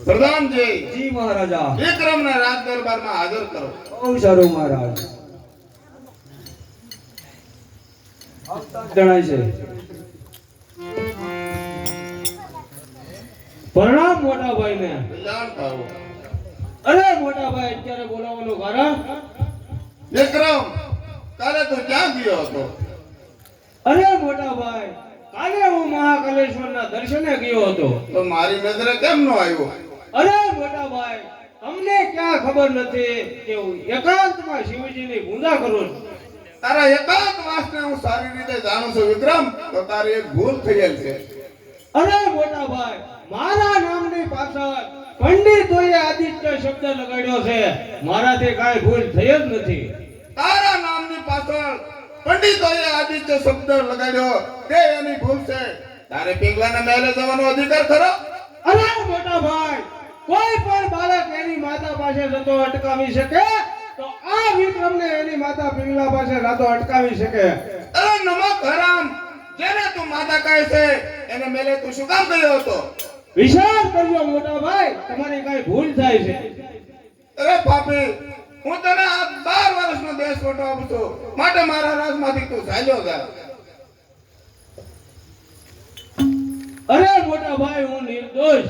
પ્રધાનજી, જી મહારાજા. વિક્રમને રાજ દરબારમાં હાજર કરો. બહુ સારું મહારાજ. જણાય છે. પ્રણામ મોટા ભાઈને. કલ્યાણ થાઓ. અરે મોટા ભાઈ, અત્યારે બોલાવવાનું કારણ? વિક્રમ, કાલે તું ક્યાં ગયો હતો? અરે મોટા ભાઈ, કાલે હું મહાકાલેશ્વરના દર્શને ગયો હતો. તો મારી નજરે કેમ ન આવ્યો? અરે મોટા ભાઈ, તમને ક્યાં ખબર નથી કે હું એકાંતમાં શિવજીની પૂજા કરું છું. તારા એકાંત વાસને હું સારી રીતે જાણું છું વિક્રમ. તો તારી એક ભૂલ થયેલ છે. અરે મોટા ભાઈ, મારા નામની પાછળ પંડિતોએ આદિત્ય શબ્દ લગાડ્યો છે. મારાથી કાંઈ ભૂલ થઈ જ નથી. તારા નામની પાછળ પંડિતોએ આદિત્ય શબ્દ લગાડ્યો તે એની ભૂલ છે. તારે પિંગલાના મહેલે જવાનો અધિકાર ખરો? અરે મોટા ભાઈ, કોઈ પણ બાળક એની માતા પાસે જતો અટકાવી શકે તો આ વિક્રમને એની માતા પિંગલા પાસે જતો અટકાવી શકે. અરે નમક હરામ, જેને તું માતા કહે છે એને મેલે તું શું કામ ગયો હતો? વિચાર કરજો મોટા ભાઈ, તમારી કઈ ભૂલ થાય છે. અરે પાપી, હું તને આ 12 વર્ષનો દેશ વટો આપું છું, માટે મારા રાજમાંથી તું ચાલ્યો જા. અરે મોટા ભાઈ, હું નિર્દોષ.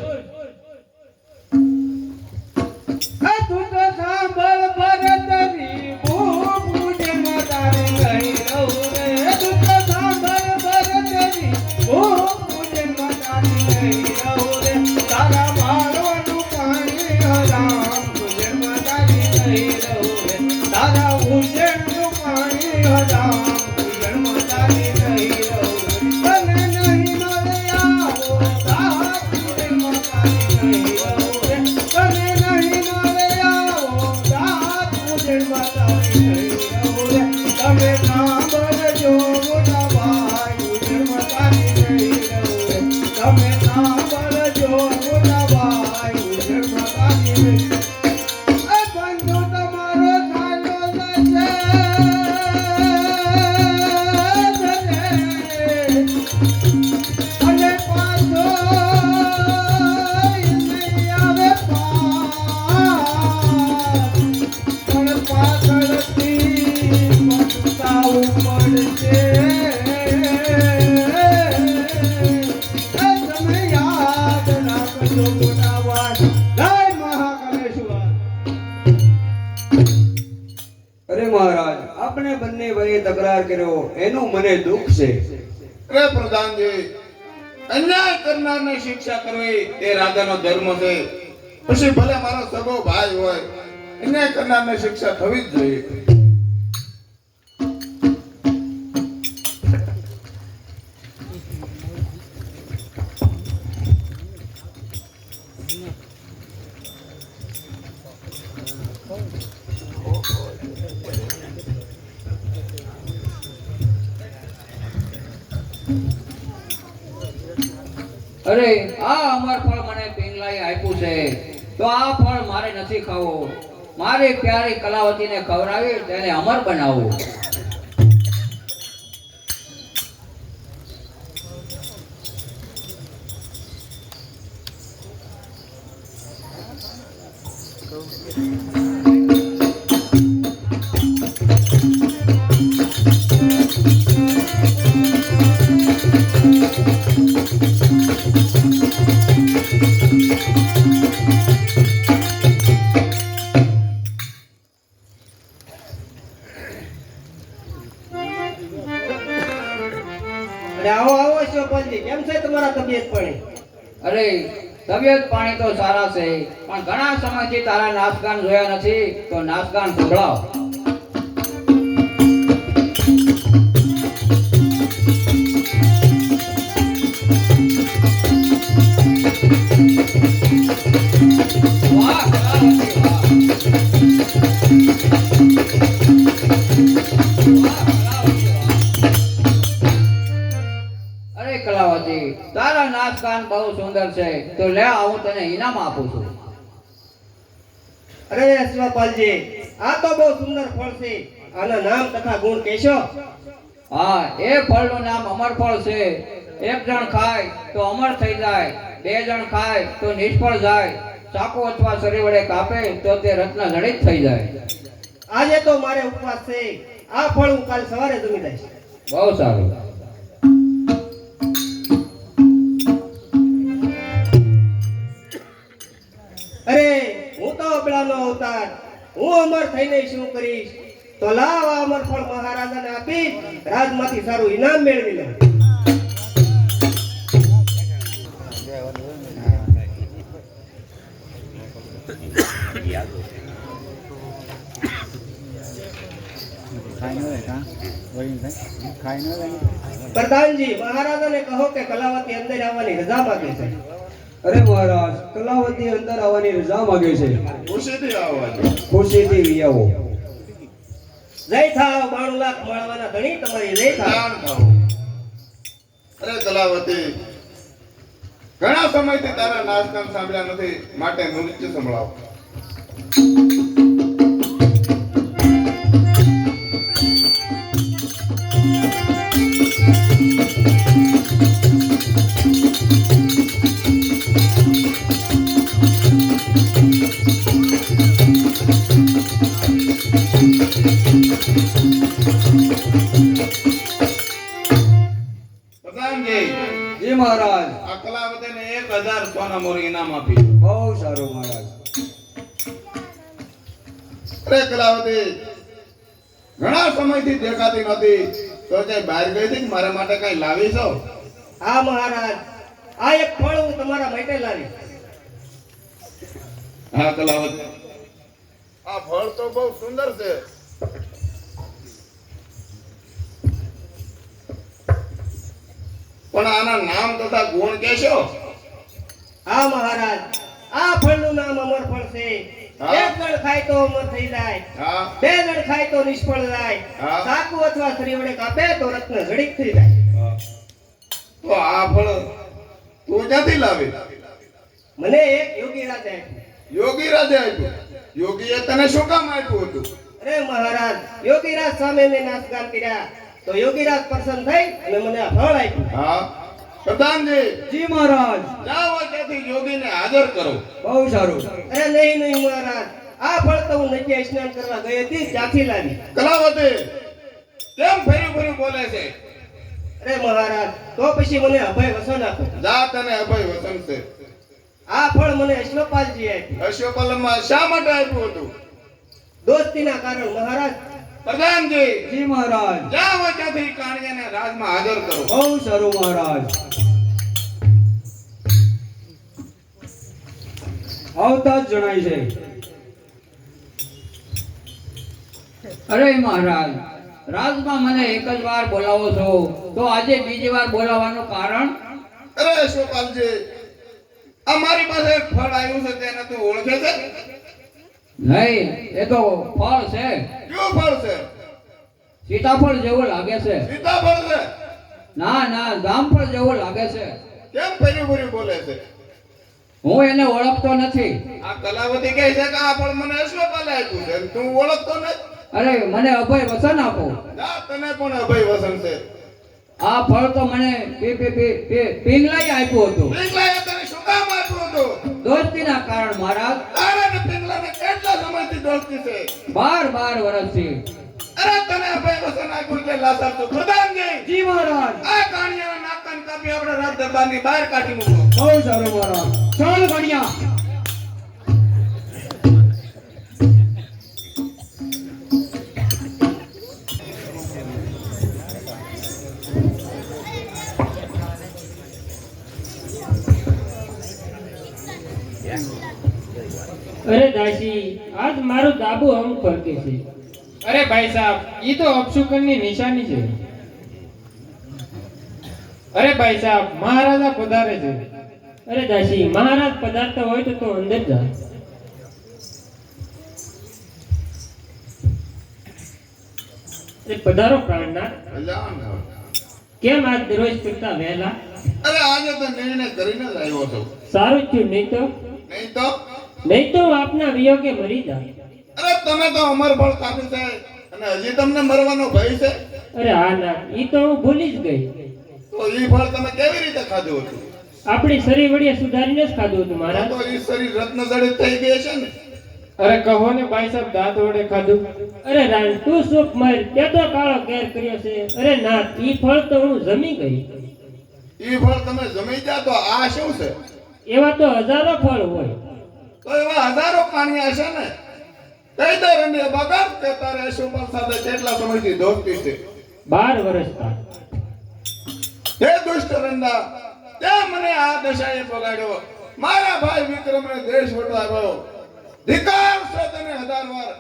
આ તું તો સાંભળ ભરતની ભૂખ મુજે માતારી નહીં રહું રે. તું તો સાંભળ ભરતની ભૂખ મુજે માતારી નહીં રહું રે. તારા મારવાનું પાણી હરામ મુજે માતારી નહીં રહું રે. તારા ઉજળનું પાણી હરામ મુજે માતારી નહીં રહું રે. તને નહીં મળે આવો સાથ મુજે માતારી નહીં રહું રે. તને નહીં મળે આવો સાથ મુજે માતારી નહીં રહું રે. તમે સાંભળજો મોટા ભાઈ, મુજે માતારી નહીં રહું રે. તમે સાંભળજો મોટા ભાઈ, મુજે માતારી નહીં. એ બંધુ તમારો ચાલ્યો જશે, અને પાછો નહીં આવે પણ પાછળથી પછતાવું પડશે. તમે યાદ રાખજો મોટા ભાઈ. જય મહાકાલેશ્વર. અરે મહારાજ, આપણે બંને ભાઈએ તકરાર કર્યો એનું મને દુઃખ છે. અરે પ્રધાનજી, અન્યાય કરનારને શિક્ષા કરવી તે રાજાનો ધર્મ છે. પછી ભલે મારો સગો ભાઈ હોય, અન્યાય કરનારને શિક્ષા થવી જ જોઈએ. અરે આ અમર ફળ મને પિંગલાએ આપ્યું છે, તો આ ફળ મારે નથી ખાવું. મારી પ્યારી કલાવતીને ખવડાવી તેને અમર બનાવવું. અને આવો આવો શોપાલજી, કેમ છે તમારા તબિયત પાણી? અરે તબિયત પાણી તો સારા છે, પણ ઘણા સમયથી તારા નાચગાન જોયા નથી, તો નાચગાન સંભળાવ. વાહ કલાવતી વાહ. વાહ કલાવતી વાહ. અરે કલાવતી, તારા નાચ ગાન બહુ સુંદર છે, તો લે હું તને ઇનામ આપું છું. અરે શિવપાલજી, આ તો બહુ સુંદર ફળ છે, આના નામ તથા ગુણ કહેશો? હા, એ ફળનું નામ અમરફળ છે. એક જણ ખાય તો અમર થઈ જાય, બે જણ ખાય તો નિષ્ફળ જાય, ચાકુ અથવા છરી વડે કાપે તો તે રત્ન જડિત થઈ જાય. આજે તો મારે ઉપવાસ છે, આ ફળ હું કાલ સવારે જમી લઈશ. બહુ સારું. અરે હું તો અબળાનો અવતાર, હું અમર થઈને શું કરીશ? તો લાવ આ અમર ફળ મહારાજાને આપી રાજમાંથી સારું ઇનામ મેળવી લે. પ્રધાનજી, મહારાજાને કહો કે કલાવતી અંદર આવવાની રજા માંગે છે. અરે મહારાજ, કલાવતી અંદર આવવાની રજા માંગે છે. ખુશીથી આવવા દો. ખુશીથી વી આવો. જય થાવ 92 લાખ મળવાના ધણી, તમારી જય થાવ. જાણ થાઓ. અરે કલાવતી, ઘણા સમયથી તારા નાચગાન સાંભળ્યા નથી, માટે નૃત્ય સંભળાવો. પ્રધાનજી, જી મહારાજ. આ કલાવતીને 1000 સોના મોરી ઇનામ આપી. બહુ સારું મહારાજ. અરે કલાવતી, ઘણા સમયથી દેખાતી નથી, તો ક્યાંય બહાર ગઈ હતી કે મારા માટે કઈ લાવી છો? હા મહારાજ, આ એક ફળ હું તમારા માટે લાવી. હા કલાવતી, આ ફળ તો બહુ સુંદર છે. પણ આના નામ તથા ગુણ કહેશો? હા મહારાજ, આ ફળનું નામ અમર ફળ છે. હા. એક જણ ખાય તો અમર થઈ જાય, હા. બે જણ ખાય તો નિષ્ફળ જાય, હા. ચાકુ અથવા છરી વડે કાપે તો રત્ન જડિત થઈ જાય. તો આ ફળ તું ક્યાંથી લાવી? મને એક યોગી રાજા આપ્યું. યોગી રાજે આપ્યું. યોગીએ તને શું કામ આપ્યું હતું? અરે મહારાજ, યોગીરાજ સામે મેં નાચગાન કર્યા તો યોગીરાજ પ્રસન્ન થઈ અને મને આ ફળ આપ્યું. હા પ્રધાનજી, જી મહારાજ. જાઓ ત્યાંથી યોગીને હાજર કરો. બહુ સારું. અરે નહીં નહીં મહારાજ, આ ફળ તો હું નદીએ સ્નાન કરવા ગઈ હતી ત્યાંથી લાવી. કલાવતી, કેમ ફરી ફરી બોલે છે? અરે મહારાજ, તો પછી મને અભય વસન આપો. જા, તને અભય વસન છે. આ ફળ મને અશ્વપાલજી આપ્યું. અશ્વપાલનમાં શા માટે આપ્યું હતું? દોસ્તીના કારણ મહારાજ. પ્રધાનજી, જી મહારાજ. જાઓ ત્યાંથી કાણિયાને રાજમાં હાજર કરો. બહુ સારું મહારાજ. આવતા જ જણાય છે. અરે મહારાજ, રાજમાં મને એક જ વાર બોલાવો છો, તો આજે બીજી વાર બોલાવવાનું કારણ? અરે અશ્વપાલજી, આ મારી પાસે એક ફળ આવ્યું છે, તેને તું ઓળખે છે? નહીં, એ તો ફળ છે. કયું ફળ છે? સીતાફળ જેવું લાગે છે. સીતાફળ છે? ના ના, જામફળ જેવું લાગે છે. કેમ ફરી ફરી બોલે છે? હું એને ઓળખતો નથી. આ કલાવતી કહે છે કે આ ફળ મને અશ્વપાલે આપ્યું છે, તું ઓળખતો નથી? અરે મને અભય વસન આપો. જા, તને પણ અભય વસન છે. આ ફળ તો મને પિંગલાઈ આપ્યું હતું. પિંગલાએ તને શું કામ આપ્યું હતું? દોસ્તીના કારણ મહારાજ. તારા ને પિંગલાને કેટલા સમયથી દોસ્તી છે? 12 વર્ષથી. અરે તને અભય વસન આપ્યું એટલે લાસાર તો પ્રધાનજી, જી મહારાજ. આ કાણિયાના નાકન કાપી આપણે રાજ દરબારની બહાર કાઢી મૂકો. બહુ સારું મહારાજ. ચાલ ગણ્યા. અરે દાસી આજ મારું દાબુ અંગ ફરકે છે. અરે ભાઈ સાહેબ ઈ તો અપશુકનની નિશાની છે. અરે ભાઈ સાહેબ મહારાજા પધારે છે. અરે દાસી મહારાજ પધારતા હોય તો અંદર જા. અરે પધારો પ્રાણનાથ. કલ્યાણ. કેમ આજ દરરોજ કરતા વહેલા? અરે આજે તો નિર્ણય કરીને જ આવ્યો છું. સારું થયું, નહીં તો હું આપના વિયોગે મરી જાઉં. અરે તમે તો અમર ફળ કાપ્યું છે અને હજી તમને મરવાનો ભય છે. અરે હા ના, ઈ તો હું ભૂલી જ ગઈ. તો ઈ ફળ તમે કેવી રીતે ખાધું હતું? આપણી શરીર વડિયા સુધારીને જ ખાધું હતું મહારાજ. તો ઈ શરીર રત્ન જડિત થઈ ગઈ છે ને. અરે કહો ને ભાઈ સાહેબ દાંત વડે ખાધું. અરે રાણ તું સુખ મર, તે તો કાળો કેર કર્યો છે. અરે ના, ઈ ફળ તો હું જમી ગઈ. ઈ ફળ તમે જમી ગયા તો આ શું છે? એવા તો હજારો ફળ હોય. તો એવા હજારો પાણીયા છે ને. કઈ દે રંડિયા બગાડ કે તારે અશુપલ સાથે કેટલા સમયથી દોસ્તી છે? 12 વર્ષ થયા. હે દુષ્ટ રંડા, તે મને આ દશાએ બગાડ્યો. મારા ભાઈ વિક્રમને દેશ વટાવ્યો. ધિકાર છે તને 1000 વાર.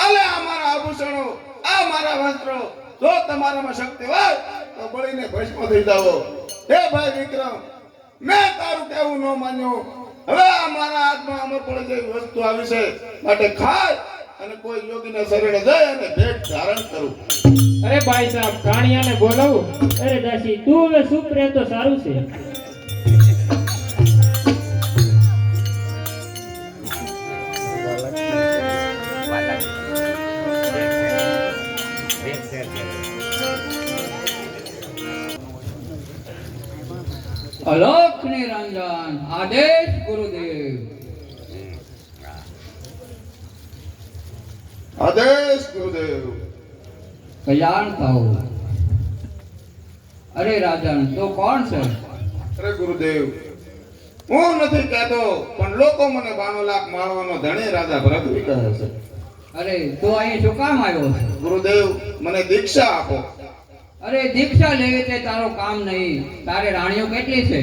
આલે આ મારા આભૂષણો, આ મારા વસ્ત્રો. જો તમારામાં શક્તિ હોય તો બળીને ભસ્મ થઈ જાઓ. હે ભાઈ વિક્રમ, મેં તારું કહેવું ન માન્યું. હવે આ મારા હાથમાં અમર પડે જેવી વસ્તુ આવી છે, માટે ખાય અને કોઈ યોગીને શરણે જઈ અને ભેટ ધારણ કરું. અરે ભાઈ સાહેબ કાણિયાને બોલાવું. અરે દાસી તું હવે ચૂપ રહે તો સારું છે. અલોક નિરંજન આદેશ ગુરુદેવ. આદેશ ગુરુદેવ. કલ્યાણ થવું. અરે રાજન તો કોણ છે? અરે ગુરુદેવ, હું નથી કહેતો પણ લોકો મને 92 લાખ માળવાનો ધણી રાજા ભરતવી કહે છે. અરે તું અહીં શું કામ આવ્યો છે? ગુરુદેવ, મને દીક્ષા આપો. અરે દીક્ષા લેવી તે તારો કામ નહીં. તારે રાણીઓ કેટલી છે?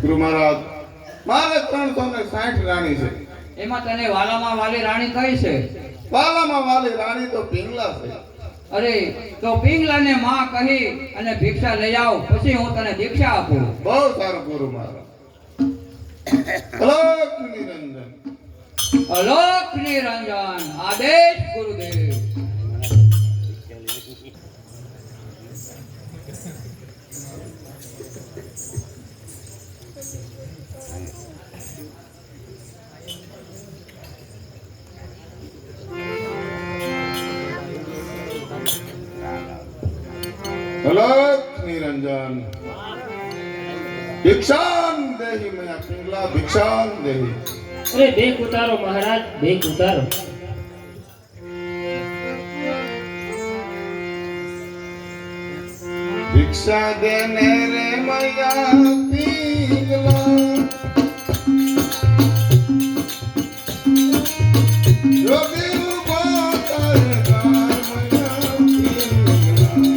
ગુરુ મહારાજ, મારે 360 રાણી છે. એમાં તને વાલામાં વાલી રાણી કઈ છે? વાલામાં વાલી રાણી તો પિંગલા છે. અરે તો પિંગલાને માં કહી અને ભિક્ષા લઈ આવ, પછી હું તને દીક્ષા આપું. બહુ સારું ગુરુ મહારાજ. અલોક નિરંજન. અલોક નિરંજન આદેશ ગુરુદેવ. અલોક નિરંજન. ભિક્ષામ દેહી મયા પિંગલા, ભિક્ષામ દેહી. અરે દેખ ઉતારો મહારાજ, દેખ ઉતારો. ભિક્ષા દેને રે મયા પિંગલા. યોગી ઉભો કર ગાય મયા પિંગલા.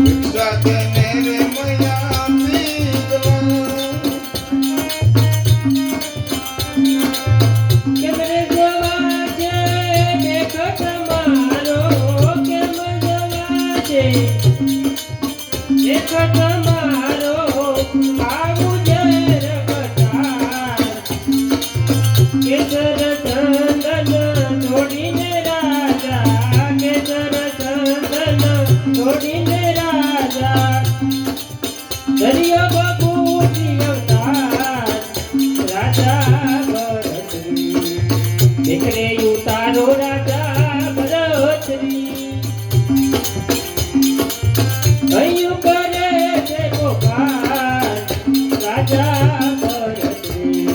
ભિક્ષા દેને રે મયા પિંગલા. કેમ રે જવા છે દેખ તમારો, કેમ જવા છે દેખ તમારો. આવું જર બતાર કેસર ચંદન છોડીને રાજા, કેસર ચંદન છોડીને રાજા. દરિયો બબૂતી અવતાર રાજા ભરતરી, દેખરે ઉતારો રાજા ભરતરી. કયું કરે છે પોકાર રાજા ભરતરી.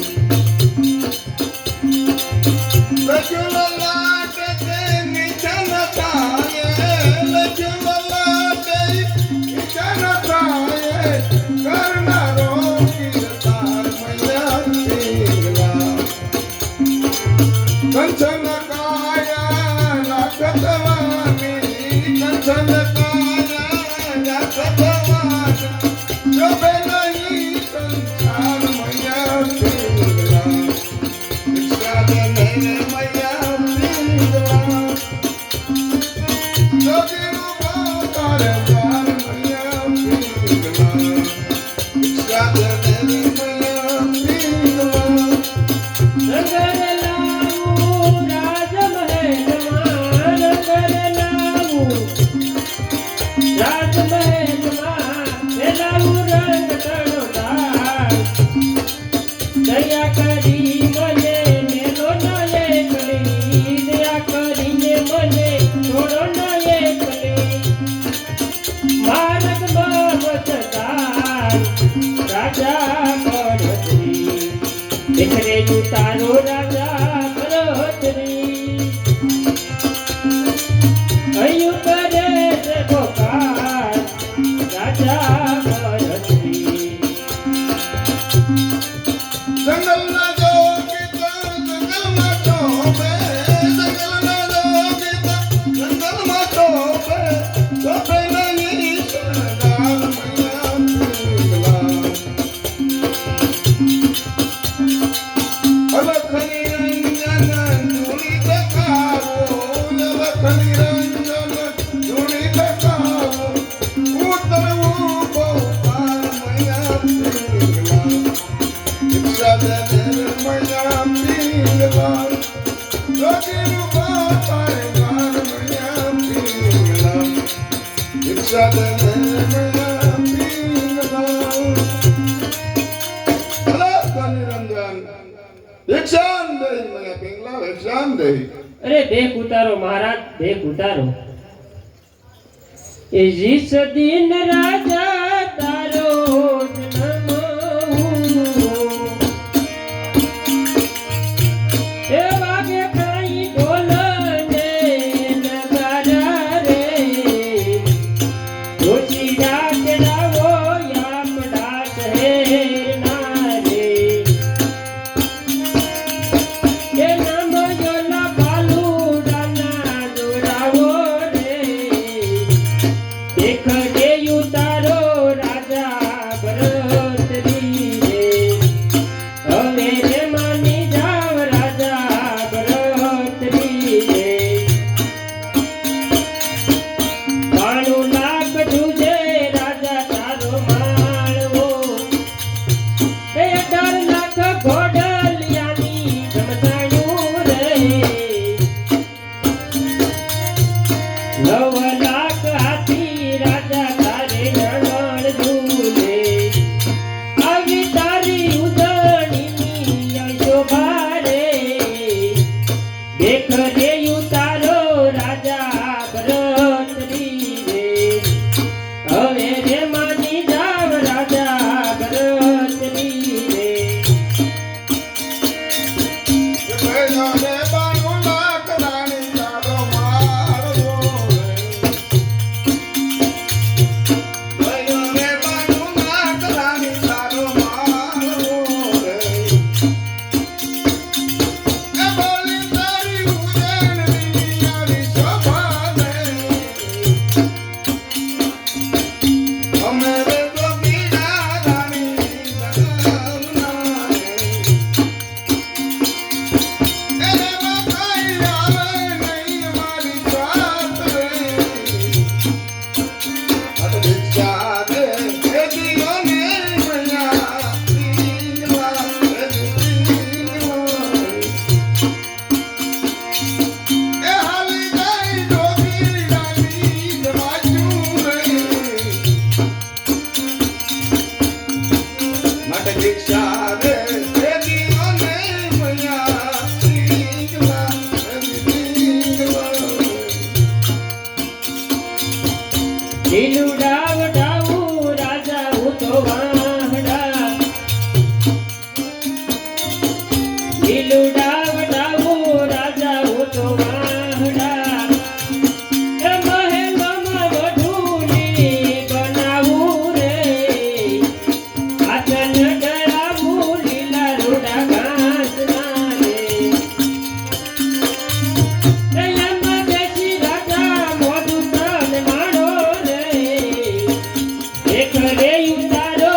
લજુલાટે તે નિજન તાયે, લજુલાટે નિજન તાયે. કરનારો કીર્તાર મયા પિંગલા. કંચન કાયા રાખતવાની, કંચન કાયા રાખતવાની. જોબે નહીં સંસાર મયા પિંગલા. રાજા ભરતરી દેખરે ઉતારો રાજા ભરતરી અયું કરે છે ગોપાલ રાજા ભરતરી જંગલના જોગીતા જંગલમાં ચોપે જંગલના જોગીતા જંગલમાં ચોપે ચોપે નહીં સરદાર મૈયા પિંગલા અલખની રંજન ધૂણી દેખાવો અલખની રંજન ધૂણી દેખાવો ઉતરવું ગોપાલ મૈયા પિંગલા ભિક્ષા દે મૈયા પિંગલા જોગીનું બાપાએ ગાર મૈયા પિંગલા ભિક્ષા દે મૈયા પિંગલા નિરંજન ભિક્ષાન દે મૈયા પિંગલા ભિક્ષાન દે અરે દેખ ઉતારો મહારાજ દેખ ઉતારો એ જીસ દિન રાજા તારો એ વાગે કઈ ઢોલ ને નગારા રે જોશી રાત રાવો યામડા શહેર ના રે એ નામ જોલા બાલુડાના દોરાવો રે દેખ જે ઉતારો રાજા ભરતરી રે હવે રે માની જાવ રાજા ભરતરી રે 92 લાખ જુજે રાજા તારો માળવો એ 18 લાખ ઘોડલિયાની જમતાયું રે 9 લાખ હાથી રાજા તારે નણણ ઝૂલે આવી તારી ઉજળણીની શોભા રે દેખ રે ઉતારો રાજા ભરતરી રે હવે રે માની જાવ રાજા ભરતરી રે મૈયા ને બાનું લાખ રાણી તારો માળવો મૈયા ને બાનું લાખ રાણી તારો માળવો એ બોલી તારી ઉજળની આવી શોભા રે અમે રે ગોપીના રાણી જગન્ના રે એને મકાઈ આવે નહીં મારી જાત રે અટ ભિક્ષા દે એ દિયો ને મૈયા પિંગલા એ હાલી જાય જોગી રાની જવાજુ રે માટે ભિક્ષા દે એ દિયો ને મૈયા પિંગલા એ લીલુડા વડાવું રાજા હું તો વાહડા લીલુડા વડાવું રાજા હું તો વાહડા એ મહેલમાં વઢુલી બનાવું રે આચન ડરાવું લીલા રૂડા ઘાસના રે એમાં બેસી રાજા મોઢું તન માડો રે દેખ રે ઉતારો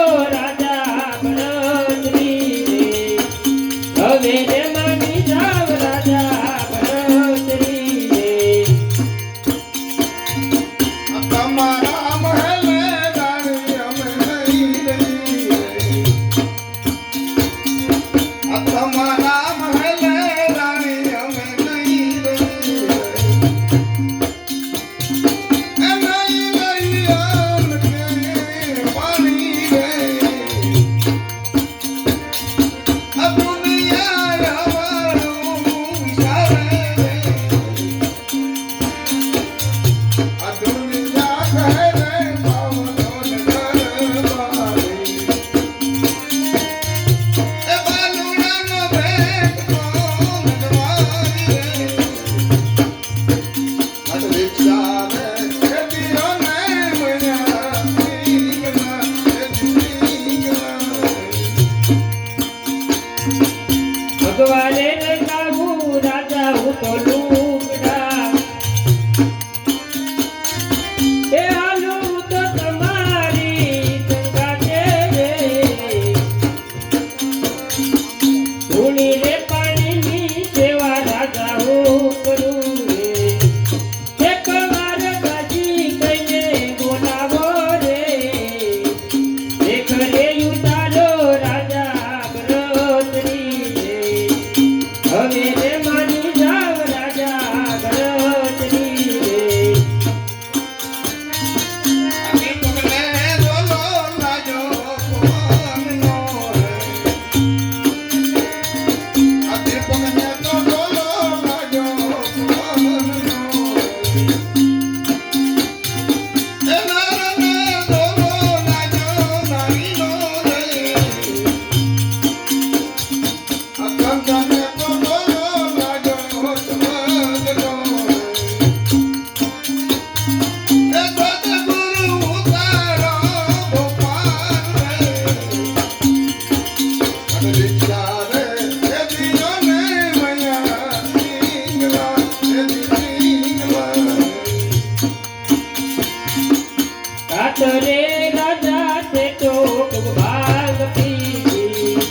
કાતો રે રાજા તે તો ખૂબ ભાંગ પીધી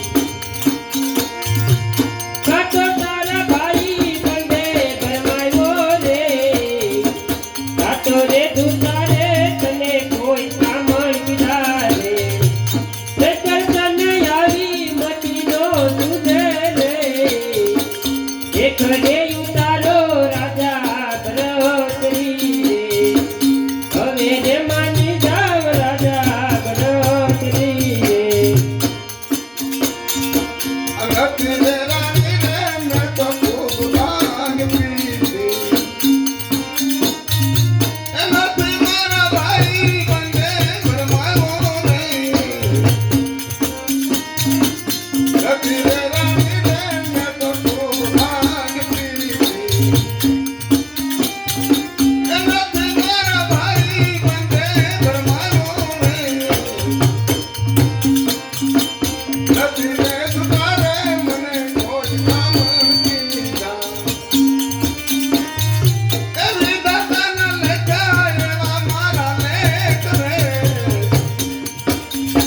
કાતો તારા ભાઈ બંને ભરમાયો રે કાતો રે દુતારે તને કોઈ સામળ કીધા રે તે કરતને આવી મતીનો દુધે રે એક રે ઉતારો રાજા ભરતરી રે હવે રે માની જાવ રાજા ભરતરી રે નથી રે રાણી રે મેં તો ખૂબ ભાંગ પીધી એ નથી મારા ભાઈ બંને ભરમાયો રે નથી રે રાણી રે મેં તો ખૂબ ભાંગ પીધી એ નથી મારા ભાઈ બંને ભરમાયો રે નથી રે સુધારે મને કોઈ કામ કીધા એ વિધાતાના લેખા એવા મારા લેખ રે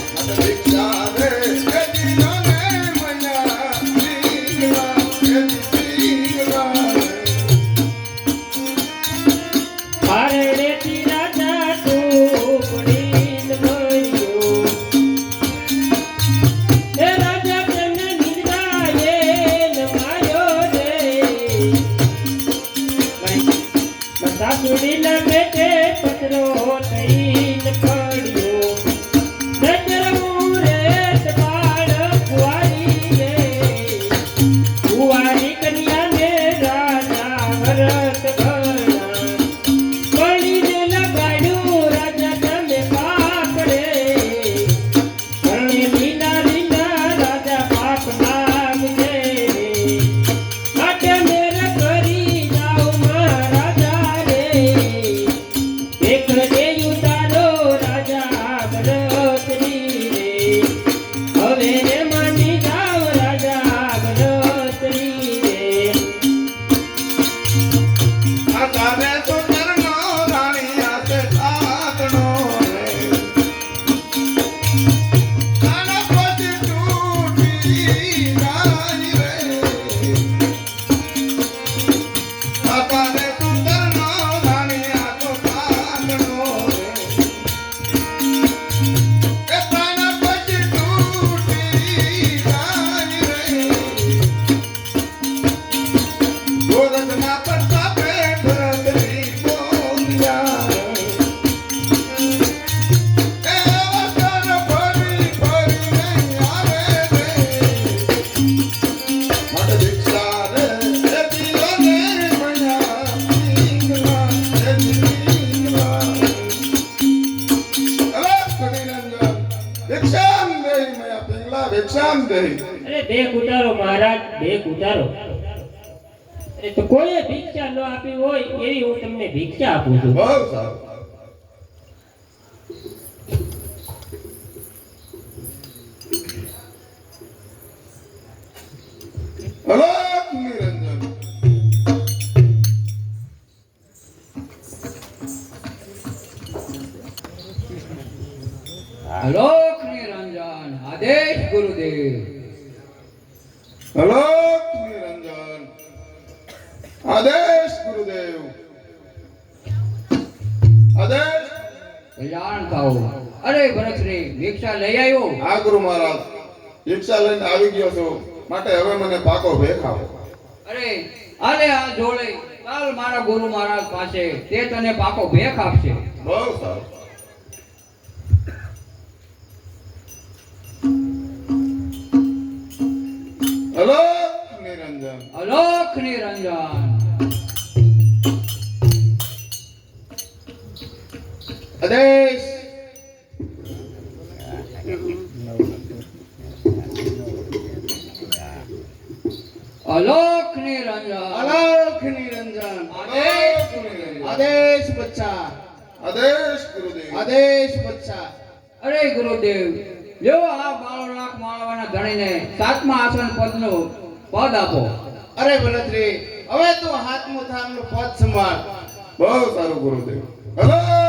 મત ભિક્ષા રે એ દીનો ને મયા પીંગલા એ પીંગલા મારે રેતી રાજા તું પડીન મળ્યો એ રાજા તને નિંદાએ નમાયો રે સાસુડીના પેટે પતરો થઈને પડ્યો નજર મુરે બાળ કુંવારી રે કુંવારી કન્યાને રાજા ભરત ઘણા કણીને લગાડ્યું રાજા તમે પાકડે કરણે લીલા લીલા રાજા પાક માગજે માટે મેર કરી જાઓ મહારાજા રે એક રે ઉતારો રાજા ભરતરી રે હવે રે માની જાઓ રાજા ભરતરી રે આ તારે તો કરનો રાણી આતે તાતણો રે તારા પછી તૂટી રાણી રે આ તારે તો કરનો રાણી આતો તાતણો રે એ તારા પછી તૂટી રાણી રે ગોરખના પ્રતાપે ભરતરી બોલ્યા એ અવસર ફરી ફરીને આવે રે મત ભિક્ષા રે એ દીવાને મયા પીંગલા એ પીંગલા અરે કનીનંદન ભિક્ષામ દેહી મયા પીંગલા ભિક્ષામ દેહી અરે દેખ ઉતારો મહારાજ દેખ ઉતારો અરે તો કોઈએ ભિક્ષા ન આપી હોય એવી હું તમને ભિક્ષા આપું છું બહુ સારું અલોક નિરંજન અલોક નિરંજન આદેશ ગુરુદેવ અલોક નિરંજન આદેશ ગુરુદેવ આદેશ કલ્યાણ થાઓ અરે ભરતશ્રી ભિક્ષા લઈ આવ્યો આ ગુરુ મહારાજ ભિક્ષા લઈને આવી ગયો છું માટે હવે મને પાકો ભેખ આપો અરે આલે આ જોડે કાલ મારા ગુરુ મહારાજ પાસે તે તને પાકો ભેખ આપશે બહુ સારું અલોક નિરંજન અલોક નિરંજન આદેશ અલોક નિરંજન અલોક નિરંજન આદેશ ગુરુદેવ આદેશ બચ્ચા આદેશ ગુરુદેવ આદેશ બચ્ચા અરે ગુરુદેવ લ્યો આ 12 લાખ માળવાના ધણીને સાતમા આસન પદનું પદ આપો અરે ભરતરી હવે તું હાથમું થામનું પદ સંભાળ બહુ સારું ગુરુદેવ હલો